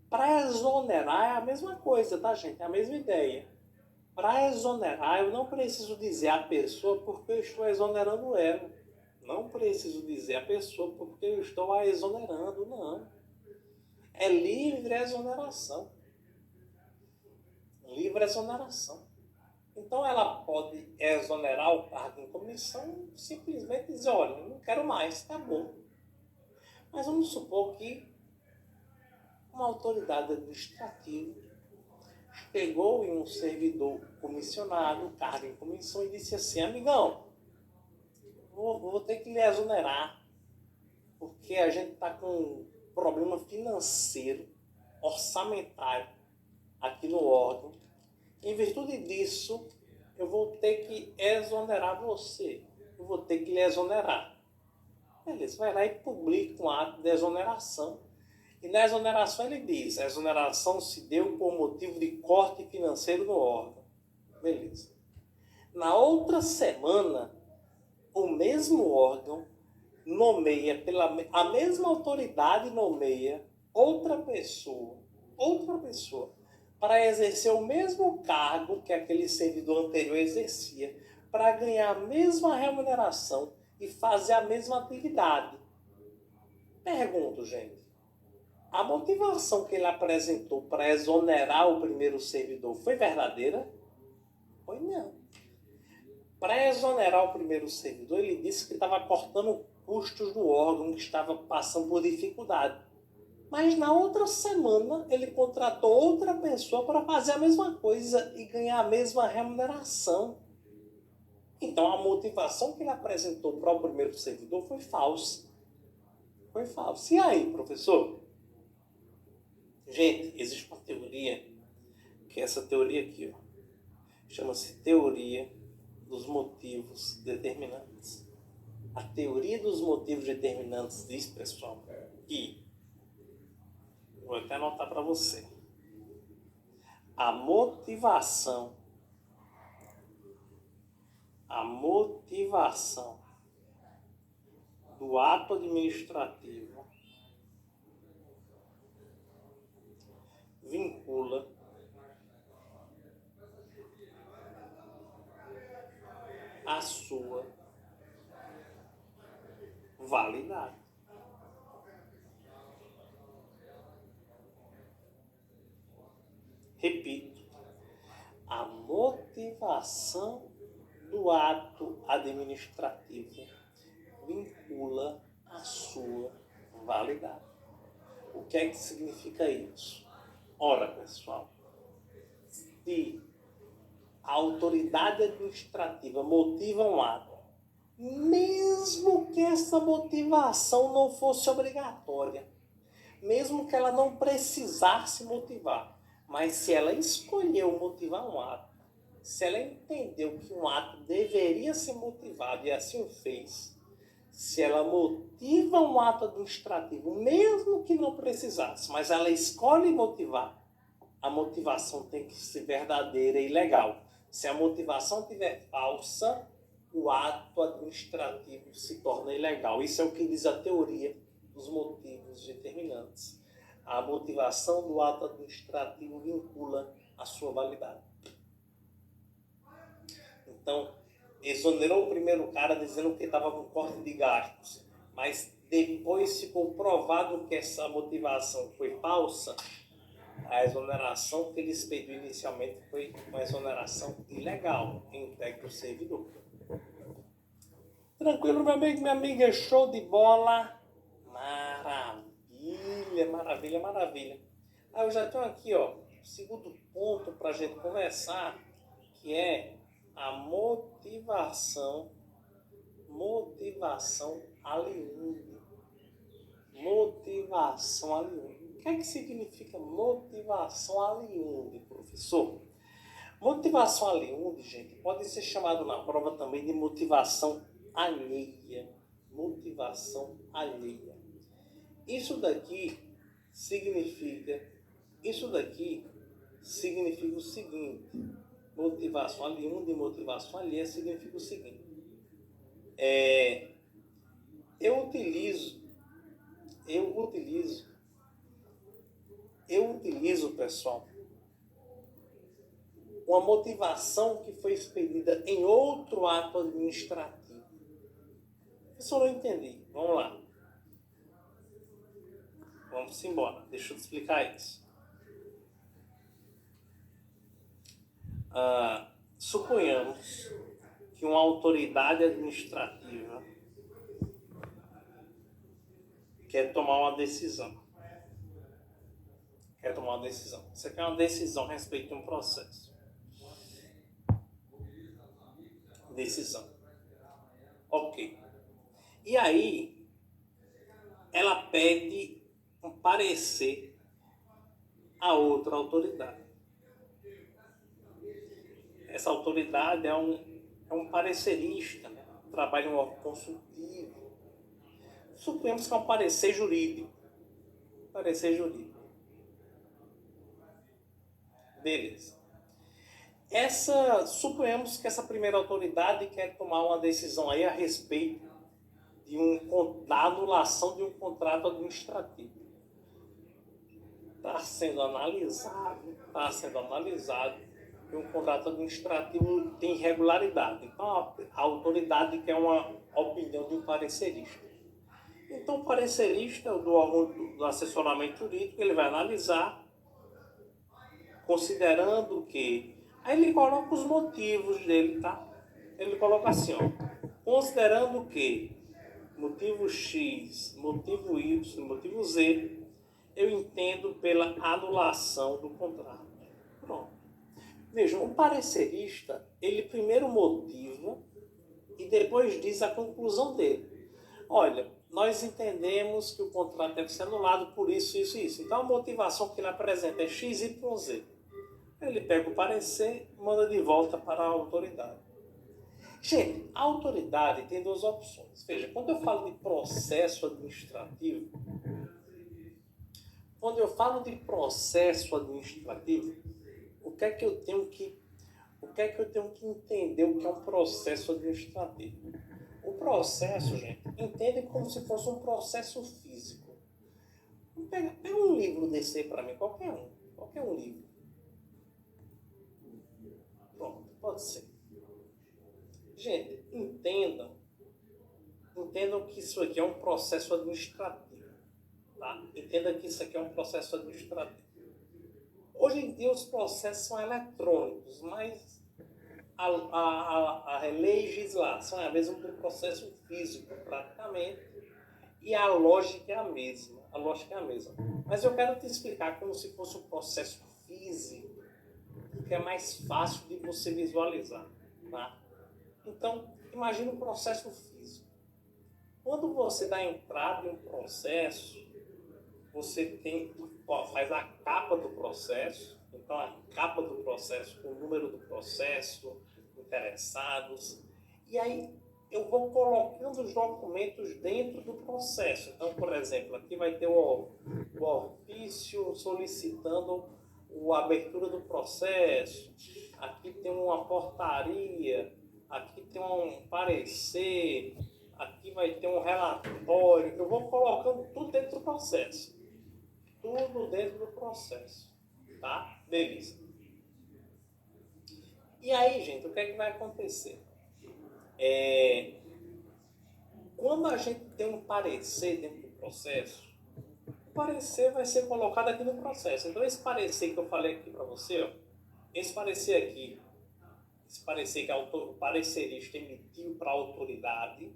Para exonerar é a mesma coisa, tá, gente? É a mesma ideia. Para exonerar, eu não preciso dizer a pessoa porque eu estou exonerando ela. Não preciso dizer a pessoa porque eu estou a exonerando, não. É livre exoneração. Livre exoneração. Então ela pode exonerar o cargo em comissão e simplesmente dizer, olha, não quero mais, tá bom. Mas vamos supor que uma autoridade administrativa chegou em um servidor comissionado, cargo em comissão, e disse assim, amigão, vou ter que lhe exonerar, porque a gente está com um problema financeiro, orçamentário, aqui no órgão. Em virtude disso, eu vou ter que exonerar você. Eu vou ter que lhe exonerar. Beleza, vai lá e publica um ato de exoneração. E na exoneração ele diz, a exoneração se deu por motivo de corte financeiro no órgão. Beleza. Na outra semana, o mesmo órgão nomeia, a mesma autoridade nomeia outra pessoa, para exercer o mesmo cargo que aquele servidor anterior exercia, para ganhar a mesma remuneração e fazer a mesma atividade. Pergunto, gente, a motivação que ele apresentou para exonerar o primeiro servidor foi verdadeira? Foi não. Para exonerar o primeiro servidor, ele disse que estava cortando custos do órgão, que estava passando por dificuldade. Mas na outra semana, ele contratou outra pessoa para fazer a mesma coisa e ganhar a mesma remuneração. Então, a motivação que ele apresentou para o primeiro servidor foi falsa. Foi falsa. E aí, professor? Gente, existe uma teoria, que é essa teoria aqui, ó, chama-se teoria dos motivos determinantes. A teoria dos motivos determinantes diz, pessoal, que, vou até anotar para você, a motivação do ato administrativo vincula a sua validade. Repito, a motivação do ato administrativo vincula a sua validade. O que é que significa isso? Ora, pessoal, se a autoridade administrativa motiva um ato mesmo que essa motivação não fosse obrigatória, mesmo que ela não precisasse motivar, mas se ela escolheu motivar um ato, se ela entendeu que um ato deveria ser motivado e assim o fez, se ela motiva um ato administrativo, mesmo que não precisasse, mas ela escolhe motivar, a motivação tem que ser verdadeira e legal. Se a motivação estiver falsa, o ato administrativo se torna ilegal. Isso é o que diz a teoria dos motivos determinantes. A motivação do ato administrativo vincula a sua validade. Então, exonerou o primeiro cara dizendo que estava com corte de gastos, mas depois ficou provado que essa motivação foi falsa. A exoneração que eles pediram inicialmente foi uma exoneração ilegal, entregue do servidor. Tranquilo, meu amigo, minha amiga, show de bola. Maravilha, maravilha, maravilha. Eu já tenho aqui, ó, o segundo ponto para a gente conversar, que é a motivação aliúnde. Motivação aliúnde. O que é que significa motivação aliúnde, professor? Motivação aliúnde, gente, pode ser chamado na prova também de motivação alheia. Motivação alheia. Isso daqui significa o seguinte. Motivação aliúnde e motivação alheia significa o seguinte. Eu utilizo, pessoal, uma motivação que foi expedida em outro ato administrativo. Isso eu não entendi. Vamos lá. Vamos embora. Deixa eu te explicar isso. Suponhamos que uma autoridade administrativa quer tomar uma decisão. Você quer uma decisão a respeito de um processo. Decisão. Ok. E aí, ela pede um parecer a outra autoridade. Essa autoridade é um parecerista, né? Trabalha em um órgão consultivo. Suponhamos que é um parecer jurídico. Beleza. Suponhamos que essa primeira autoridade quer tomar uma decisão aí a respeito da anulação de um contrato administrativo. Está sendo analisado que um contrato administrativo tem irregularidade. Então, a autoridade quer uma opinião de um parecerista. Então, o parecerista do órgão do assessoramento jurídico, ele vai analisar, considerando que... Aí ele coloca os motivos dele, tá? Ele coloca assim, ó. Considerando que motivo X, motivo Y, motivo Z, eu entendo pela anulação do contrato. Pronto. Vejam, o parecerista, ele primeiro motiva e depois diz a conclusão dele. Olha, nós entendemos que o contrato deve ser anulado por isso, isso e isso. Então a motivação que ele apresenta é X, Y, Z. Ele pega o parecer e manda de volta para a autoridade. Gente, a autoridade tem duas opções. Veja, quando eu falo de processo administrativo, o que é que eu tenho que entender o que é um processo administrativo? O processo, gente, entende como se fosse um processo físico. Pega um livro desse aí para mim, qualquer um livro. Pronto, pode ser. Gente, entendam que isso aqui é um processo administrativo. Tá? Entenda que isso aqui é um processo administrativo. Hoje em dia os processos são eletrônicos, mas a legislação é a mesma que o processo físico, praticamente, e a lógica é a mesma. Mas eu quero te explicar como se fosse um processo físico, que é mais fácil de você visualizar. Tá? Então, imagina um processo físico. Quando você dá entrada em um processo, você faz a capa do processo. Então, a capa do processo, com o número do processo, interessados. E aí, eu vou colocando os documentos dentro do processo. Então, por exemplo, aqui vai ter o ofício solicitando a abertura do processo. Aqui tem uma portaria. Aqui tem um parecer. Aqui vai ter um relatório. Eu vou colocando tudo dentro do processo. Tudo dentro do processo. Tá? Beleza. E aí, gente, o que é que vai acontecer? Quando a gente tem um parecer dentro do processo, o parecer vai ser colocado aqui no processo. Então, esse parecer que eu falei aqui para você, ó, esse parecer que o parecerista emitiu para a autoridade,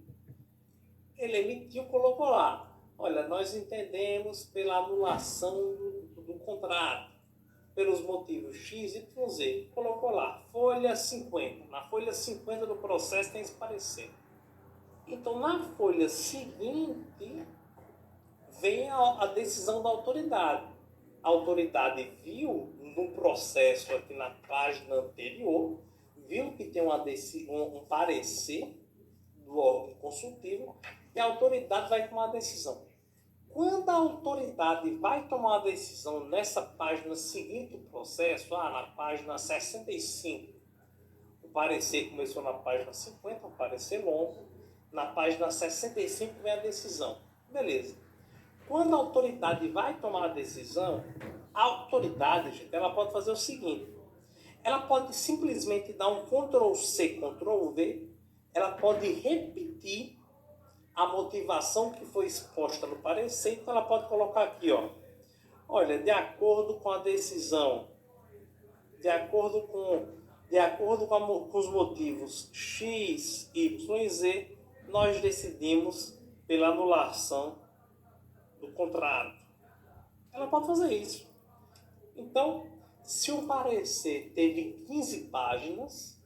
ele emitiu, colocou lá. Olha, nós entendemos pela anulação do contrato, pelos motivos X, Y, Z. Colocou lá, folha 50. Na folha 50 do processo tem esse parecer. Então, na folha seguinte, vem a decisão da autoridade. A autoridade viu no processo aqui na página anterior, viu que tem um parecer do órgão consultivo e a autoridade vai tomar a decisão. Quando a autoridade vai tomar a decisão nessa página seguinte do processo, na página 65, o parecer começou na página 50, um parecer longo, na página 65 vem a decisão. Beleza. Quando a autoridade vai tomar a decisão, a autoridade, gente, ela pode fazer o seguinte. Ela pode simplesmente dar um Ctrl+C, Ctrl+V. Ela pode repetir a motivação que foi exposta no parecer. Então, ela pode colocar aqui, ó. Olha, de acordo com a decisão, de acordo com os motivos X, Y e Z, nós decidimos pela anulação do contrato. Ela pode fazer isso. Então, se o parecer teve 15 páginas,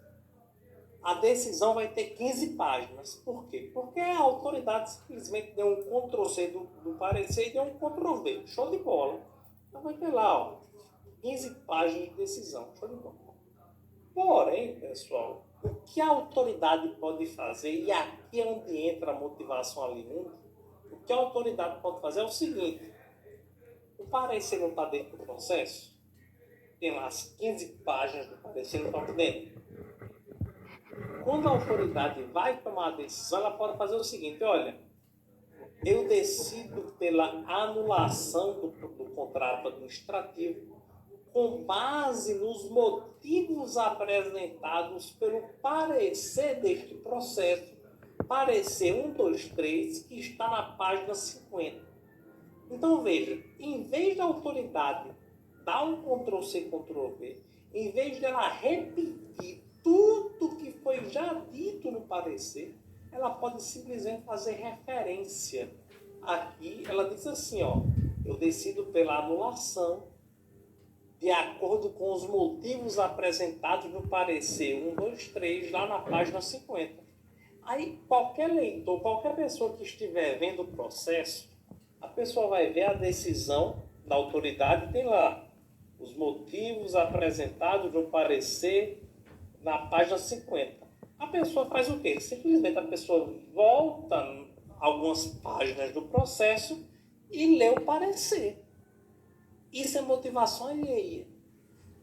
a decisão vai ter 15 páginas. Por quê? Porque a autoridade simplesmente deu um Ctrl+C do parecer e deu um Ctrl+V. Show de bola. Então vai ter lá, ó, 15 páginas de decisão. Show de bola. Porém, pessoal, o que a autoridade pode fazer, e aqui é onde entra a motivação aliunda, o que a autoridade pode fazer é o seguinte: o parecer não está dentro do processo? Tem lá as 15 páginas do parecer, não estão dentro. Quando a autoridade vai tomar a decisão, ela pode fazer o seguinte: olha, eu decido pela anulação do contrato administrativo com base nos motivos apresentados pelo parecer deste processo, parecer 1, 2, 3, que está na página 50. Então, veja, em vez da autoridade dar um Ctrl+C, Ctrl+V, em vez dela repetir tudo que foi já dito no parecer, ela pode simplesmente fazer referência. Aqui, ela diz assim, ó, eu decido pela anulação de acordo com os motivos apresentados no parecer 1, 2, 3, lá na página 50. Aí, qualquer leitor, qualquer pessoa que estiver vendo o processo, a pessoa vai ver a decisão da autoridade, tem lá os motivos apresentados no parecer na página 50. A pessoa faz o quê? Simplesmente a pessoa volta algumas páginas do processo e lê o parecer. Isso é motivação alheia.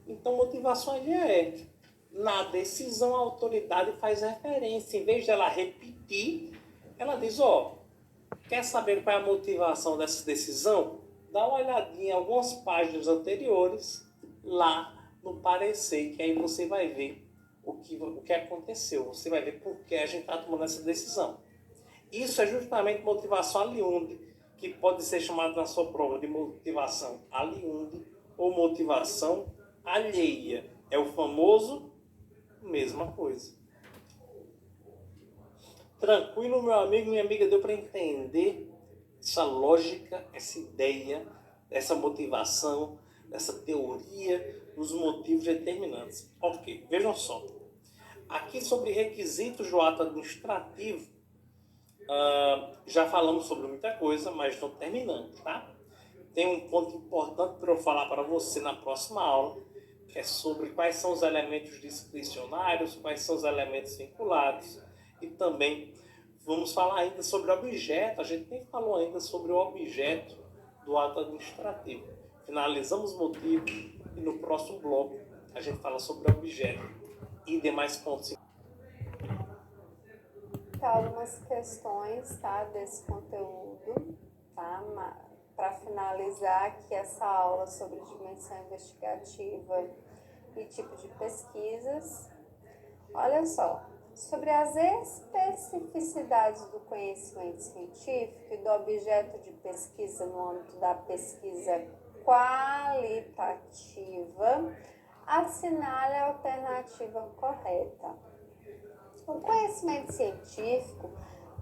Então, motivação alheia é, na decisão, a autoridade faz referência. Em vez de ela repetir, ela diz, ó, quer saber qual é a motivação dessa decisão? Dá uma olhadinha em algumas páginas anteriores, lá no parecer, que aí você vai ver o que aconteceu. Você vai ver por que a gente está tomando essa decisão. Isso é justamente motivação aliunda, que pode ser chamado na sua prova de motivação aliunda ou motivação alheia. É o famoso mesma coisa. Tranquilo, meu amigo, minha amiga, deu para entender essa lógica, essa ideia, essa motivação, essa teoria dos motivos determinantes. Ok, vejam só. Aqui sobre requisitos do ato administrativo, já falamos sobre muita coisa, mas não terminamos, tá? Tem um ponto importante para eu falar para você na próxima aula, que é sobre quais são os elementos discricionários, quais são os elementos vinculados, e também vamos falar ainda sobre objeto. A gente nem falou ainda sobre o objeto do ato administrativo. Finalizamos o motivo e no próximo bloco a gente fala sobre objeto e demais pontos. Algumas questões, tá, desse conteúdo, tá? Para finalizar aqui essa aula sobre dimensão investigativa e tipo de pesquisas. Olha só, sobre as especificidades do conhecimento científico e do objeto de pesquisa no âmbito da pesquisa qualitativa, assinale a alternativa correta. O conhecimento científico,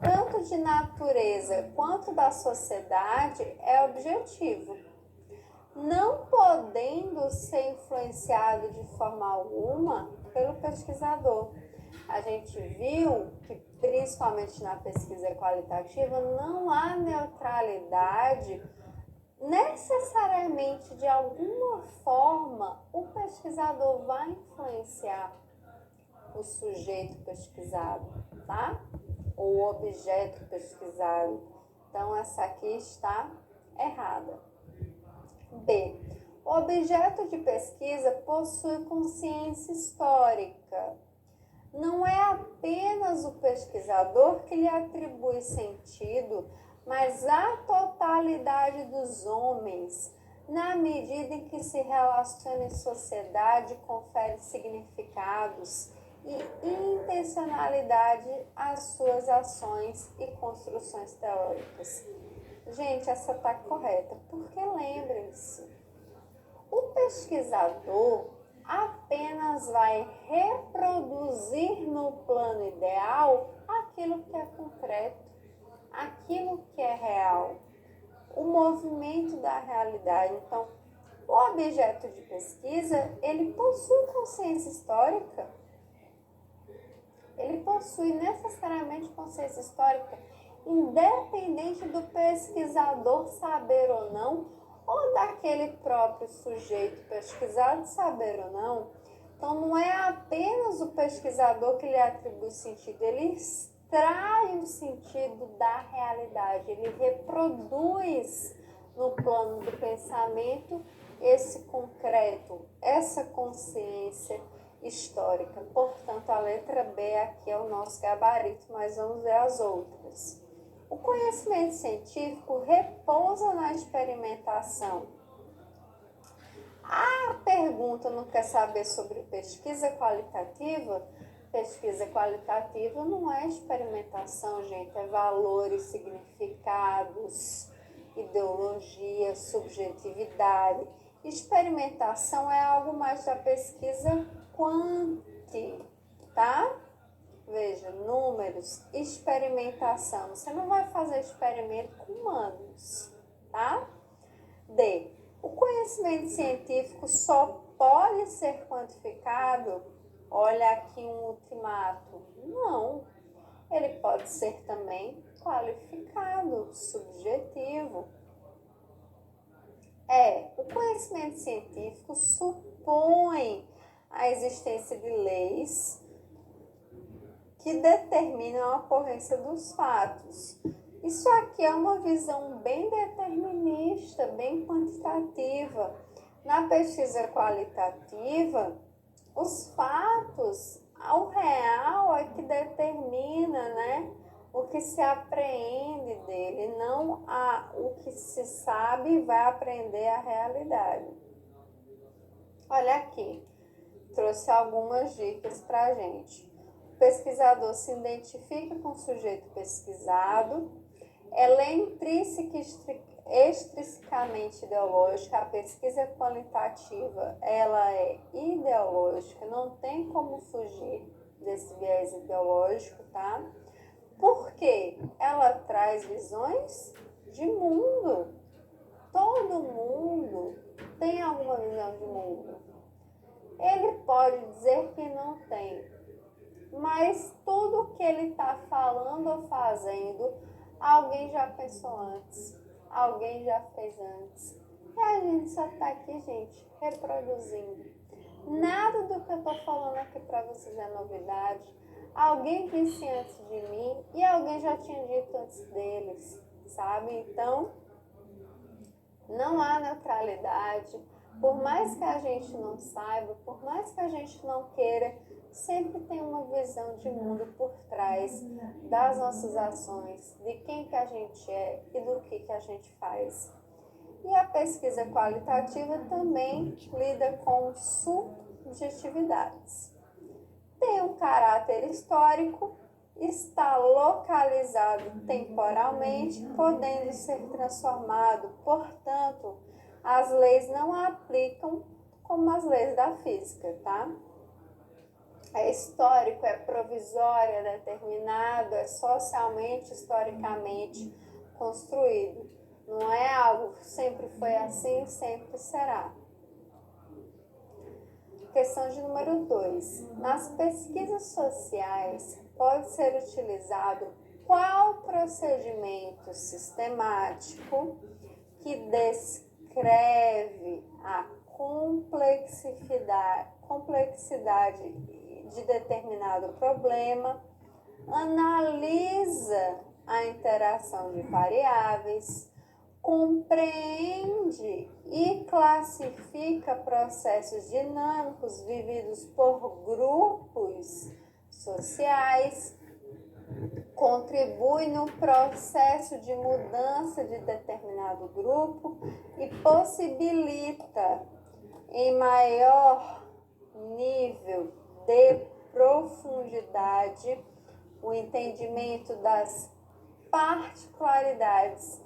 tanto de natureza quanto da sociedade, é objetivo, não podendo ser influenciado de forma alguma pelo pesquisador. A gente viu que, principalmente na pesquisa qualitativa, não há neutralidade. Necessariamente, de alguma forma, o pesquisador vai influenciar o sujeito pesquisado, tá? Ou o objeto pesquisado. Então, essa aqui está errada. B. O objeto de pesquisa possui consciência histórica. Não é apenas o pesquisador que lhe atribui sentido, mas a totalidade dos homens, na medida em que se relaciona em sociedade, confere significados e intencionalidade às suas ações e construções teóricas. Gente, essa está correta, porque lembrem-se, o pesquisador apenas vai reproduzir no plano ideal aquilo que é concreto, aquilo que é real, o movimento da realidade. Então, o objeto de pesquisa, ele possui consciência histórica, ele possui necessariamente consciência histórica, independente do pesquisador saber ou não, ou daquele próprio sujeito pesquisado saber ou não. Então, não é apenas o pesquisador que lhe atribui sentido, ele extrai o sentido da realidade, ele reproduz no plano do pensamento esse concreto, essa consciência histórica. Portanto, a letra B aqui é o nosso gabarito, mas vamos ver as outras. O conhecimento científico repousa na experimentação. A pergunta não quer saber sobre pesquisa qualitativa? Pesquisa qualitativa não é experimentação, gente, é valores, significados, ideologia, subjetividade. Experimentação é algo mais da pesquisa quanti, tá? Veja, números, experimentação. Você não vai fazer experimento com humanos, tá? D. O conhecimento científico só pode ser quantificado. Olha aqui um ultimato. Não. Ele pode ser também qualificado, subjetivo. O conhecimento científico supõe a existência de leis que determinam a ocorrência dos fatos. Isso aqui é uma visão bem determinista, bem quantitativa. Na pesquisa qualitativa, os fatos, o real é que determina, né, o que se apreende dele, não o que se sabe vai aprender a realidade. Olha aqui, trouxe algumas dicas para a gente. O pesquisador se identifica com o sujeito pesquisado, ela é intrínseca e extrinsecamente ideológica. A pesquisa qualitativa, ela é ideológica, não tem como fugir desse viés ideológico, tá? Porque ela traz visões de mundo. Todo mundo tem alguma visão de mundo. Ele pode dizer que não tem, mas tudo que ele está falando ou fazendo, alguém já pensou antes, alguém já fez antes. E a gente só está aqui, gente, reproduzindo. Nada do que eu estou falando aqui para vocês é novidade. Alguém disse antes de mim e alguém já tinha dito antes deles, sabe? Então, não há neutralidade. Por mais que a gente não saiba, por mais que a gente não queira, sempre tem uma visão de mundo por trás das nossas ações, de quem que a gente é e do que a gente faz. E a pesquisa qualitativa também lida com subjetividades. Tem um caráter histórico, está localizado temporalmente, podendo ser transformado, portanto, as leis não aplicam como as leis da física, tá? É histórico, é provisório, é determinado, é socialmente, historicamente construído. Não é algo que sempre foi assim, sempre será. Questão de número 2. Nas pesquisas sociais, pode ser utilizado qual procedimento sistemático que descreve a complexidade de determinado problema, analisa a interação de variáveis, compreende e classifica processos dinâmicos vividos por grupos sociais, contribui no processo de mudança de determinado grupo e possibilita em maior nível de profundidade o entendimento das particularidades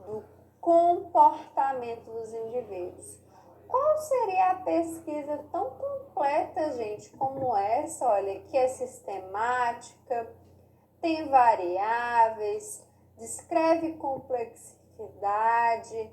do comportamento dos indivíduos. Qual seria a pesquisa tão completa, gente, como essa? Olha, que é sistemática, tem variáveis, descreve complexidade,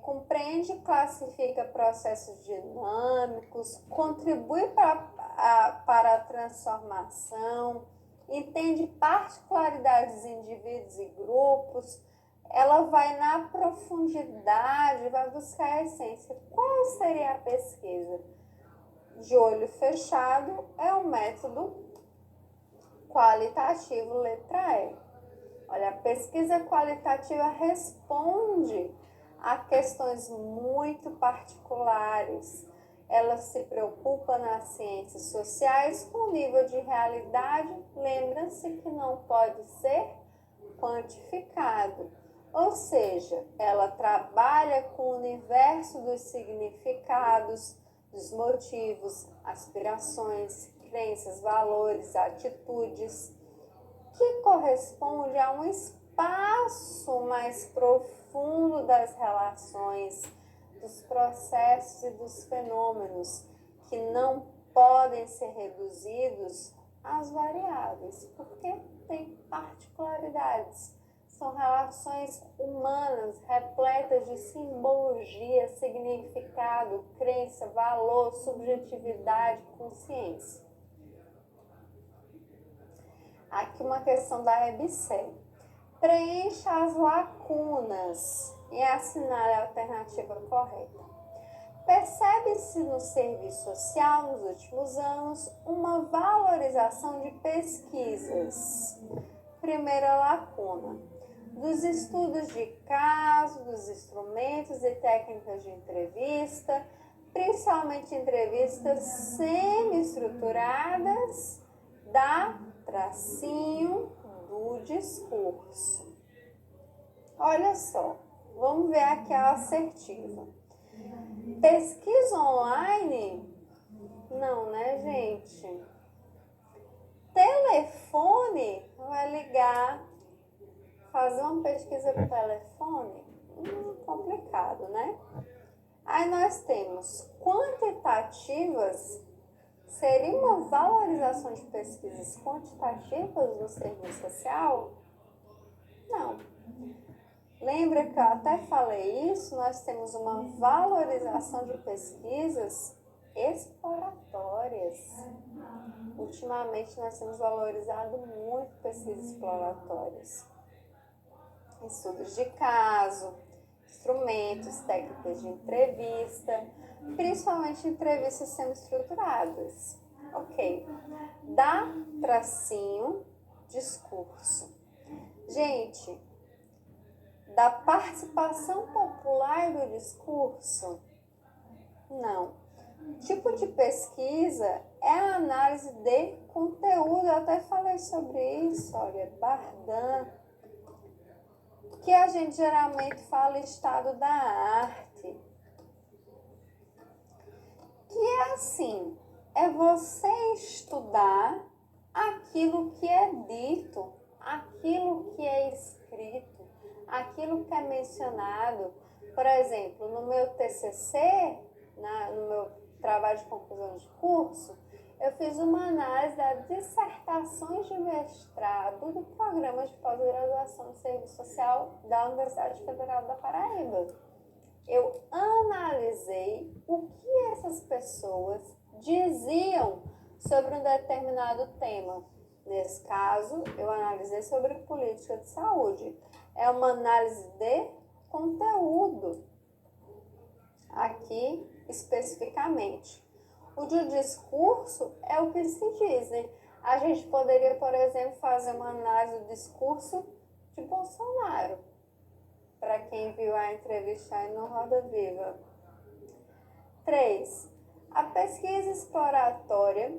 compreende e classifica processos dinâmicos, contribui para a transformação, entende particularidades de indivíduos e grupos, ela vai na profundidade, vai buscar a essência. Qual seria a pesquisa? De olho fechado é o método qualitativo, letra E. Olha, a pesquisa qualitativa responde a questões muito particulares. Ela se preocupa nas ciências sociais com nível de realidade. Lembra-se que não pode ser quantificado. Ou seja, ela trabalha com o universo dos significados, dos motivos, aspirações, crenças, valores, atitudes, que corresponde a um espaço mais profundo das relações, dos processos e dos fenômenos, que não podem ser reduzidos às variáveis, porque tem particularidades. São relações humanas repletas de simbologia, significado, crença, valor, subjetividade, consciência. Aqui uma questão da EBSER. Preencha as lacunas e assinale a alternativa correta. Percebe-se no serviço social, nos últimos anos, uma valorização de pesquisas. Primeira lacuna. Dos estudos de caso, dos instrumentos e técnicas de entrevista, principalmente entrevistas semi-estruturadas, da tracinho do discurso. Olha só, vamos ver aqui a assertiva. Pesquisa online? Não, né, gente? Telefone? Vai ligar, fazer uma pesquisa por telefone? Complicado, né? Aí nós temos quantitativas. Seria uma valorização de pesquisas quantitativas no serviço social? Não. Lembra que eu até falei isso? Nós temos uma valorização de pesquisas exploratórias. Ultimamente nós temos valorizado muito pesquisas exploratórias. Estudos de caso, instrumentos, técnicas de entrevista, principalmente entrevistas semi-estruturadas. Ok. Dá tracinho, discurso. Gente, da participação popular do discurso? Não. Tipo de pesquisa é a análise de conteúdo. Eu até falei sobre isso, olha, Bardan, que a gente geralmente fala estado da arte. Que é assim, é você estudar aquilo que é dito, aquilo que é escrito, aquilo que é mencionado. Por exemplo, no meu TCC, no meu trabalho de conclusão de curso, eu fiz uma análise das dissertações de mestrado do programa de pós-graduação de serviço social da Universidade Federal da Paraíba. Eu analisei o que essas pessoas diziam sobre um determinado tema. Nesse caso, eu analisei sobre política de saúde. É uma análise de conteúdo, aqui especificamente. O de discurso é o que se dizem. A gente poderia, por exemplo, fazer uma análise do discurso de Bolsonaro, para quem viu a entrevista aí no Roda Viva. 3. A pesquisa exploratória.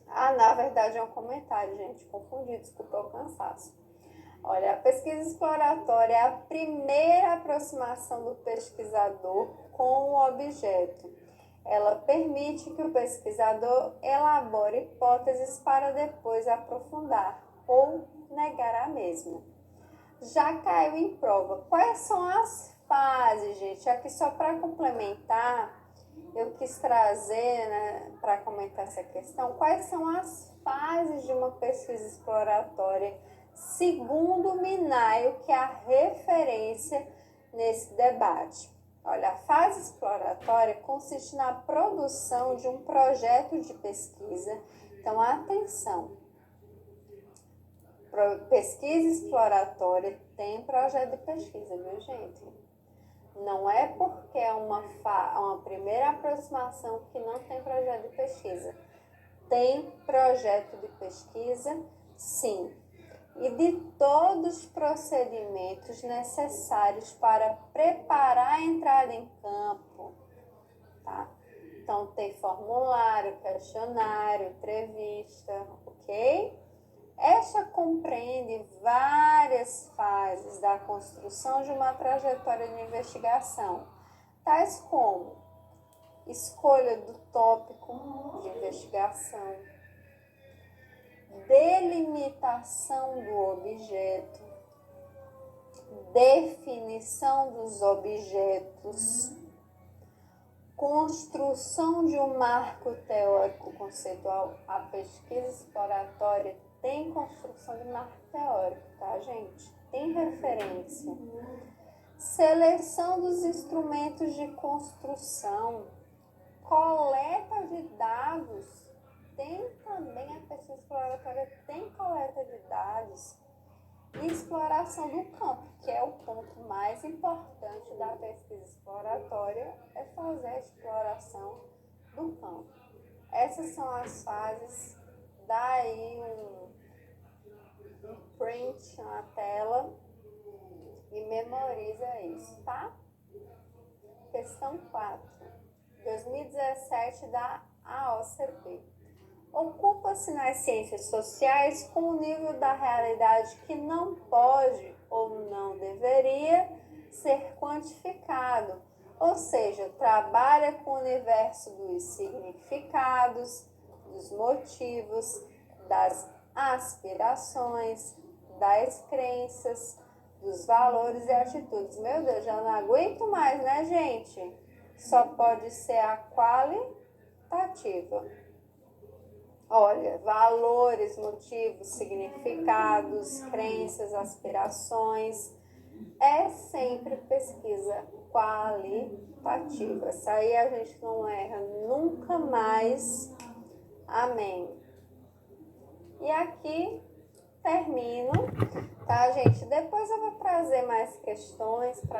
Na verdade é um comentário, gente, confundi, desculpa o cansaço. Olha, a pesquisa exploratória é a primeira aproximação do pesquisador com o objeto. Ela permite que o pesquisador elabore hipóteses para depois aprofundar ou negar a mesma. Já caiu em prova. Quais são as fases, gente? Aqui só para complementar, eu quis trazer, para comentar essa questão, quais são as fases de uma pesquisa exploratória, segundo o Minayo, que é a referência nesse debate. Olha, a fase exploratória consiste na produção de um projeto de pesquisa. Então, atenção, pesquisa exploratória tem projeto de pesquisa, viu, gente? Não é porque é uma primeira aproximação que não tem projeto de pesquisa. Tem projeto de pesquisa, sim. E de todos os procedimentos necessários para preparar a entrada em campo, tá? Então, tem formulário, questionário, entrevista, ok? Esta compreende várias fases da construção de uma trajetória de investigação, tais como escolha do tópico de investigação, delimitação do objeto, definição dos objetos, construção de um marco teórico conceitual. A pesquisa exploratória tem construção de marco teórico, tá, gente? Tem referência. Seleção dos instrumentos de construção, coleta de dados. Tem também a pesquisa exploratória, tem coleta de dados e exploração do campo, que é o ponto mais importante da pesquisa exploratória, é fazer a exploração do campo. Essas são as fases. Dá aí um print na tela e memoriza isso, tá? Questão 4, 2017 da AOCP. Ocupa-se nas ciências sociais com o nível da realidade que não pode ou não deveria ser quantificado, ou seja, trabalha com o universo dos significados, dos motivos, das aspirações, das crenças, dos valores e atitudes. Meu Deus, já não aguento mais, né, gente? Só pode ser a qualitativa. Olha, valores, motivos, significados, crenças, aspirações. É sempre pesquisa qualitativa. Isso aí a gente não erra nunca mais Amém. E aqui termino, tá, gente? Depois eu vou trazer mais questões para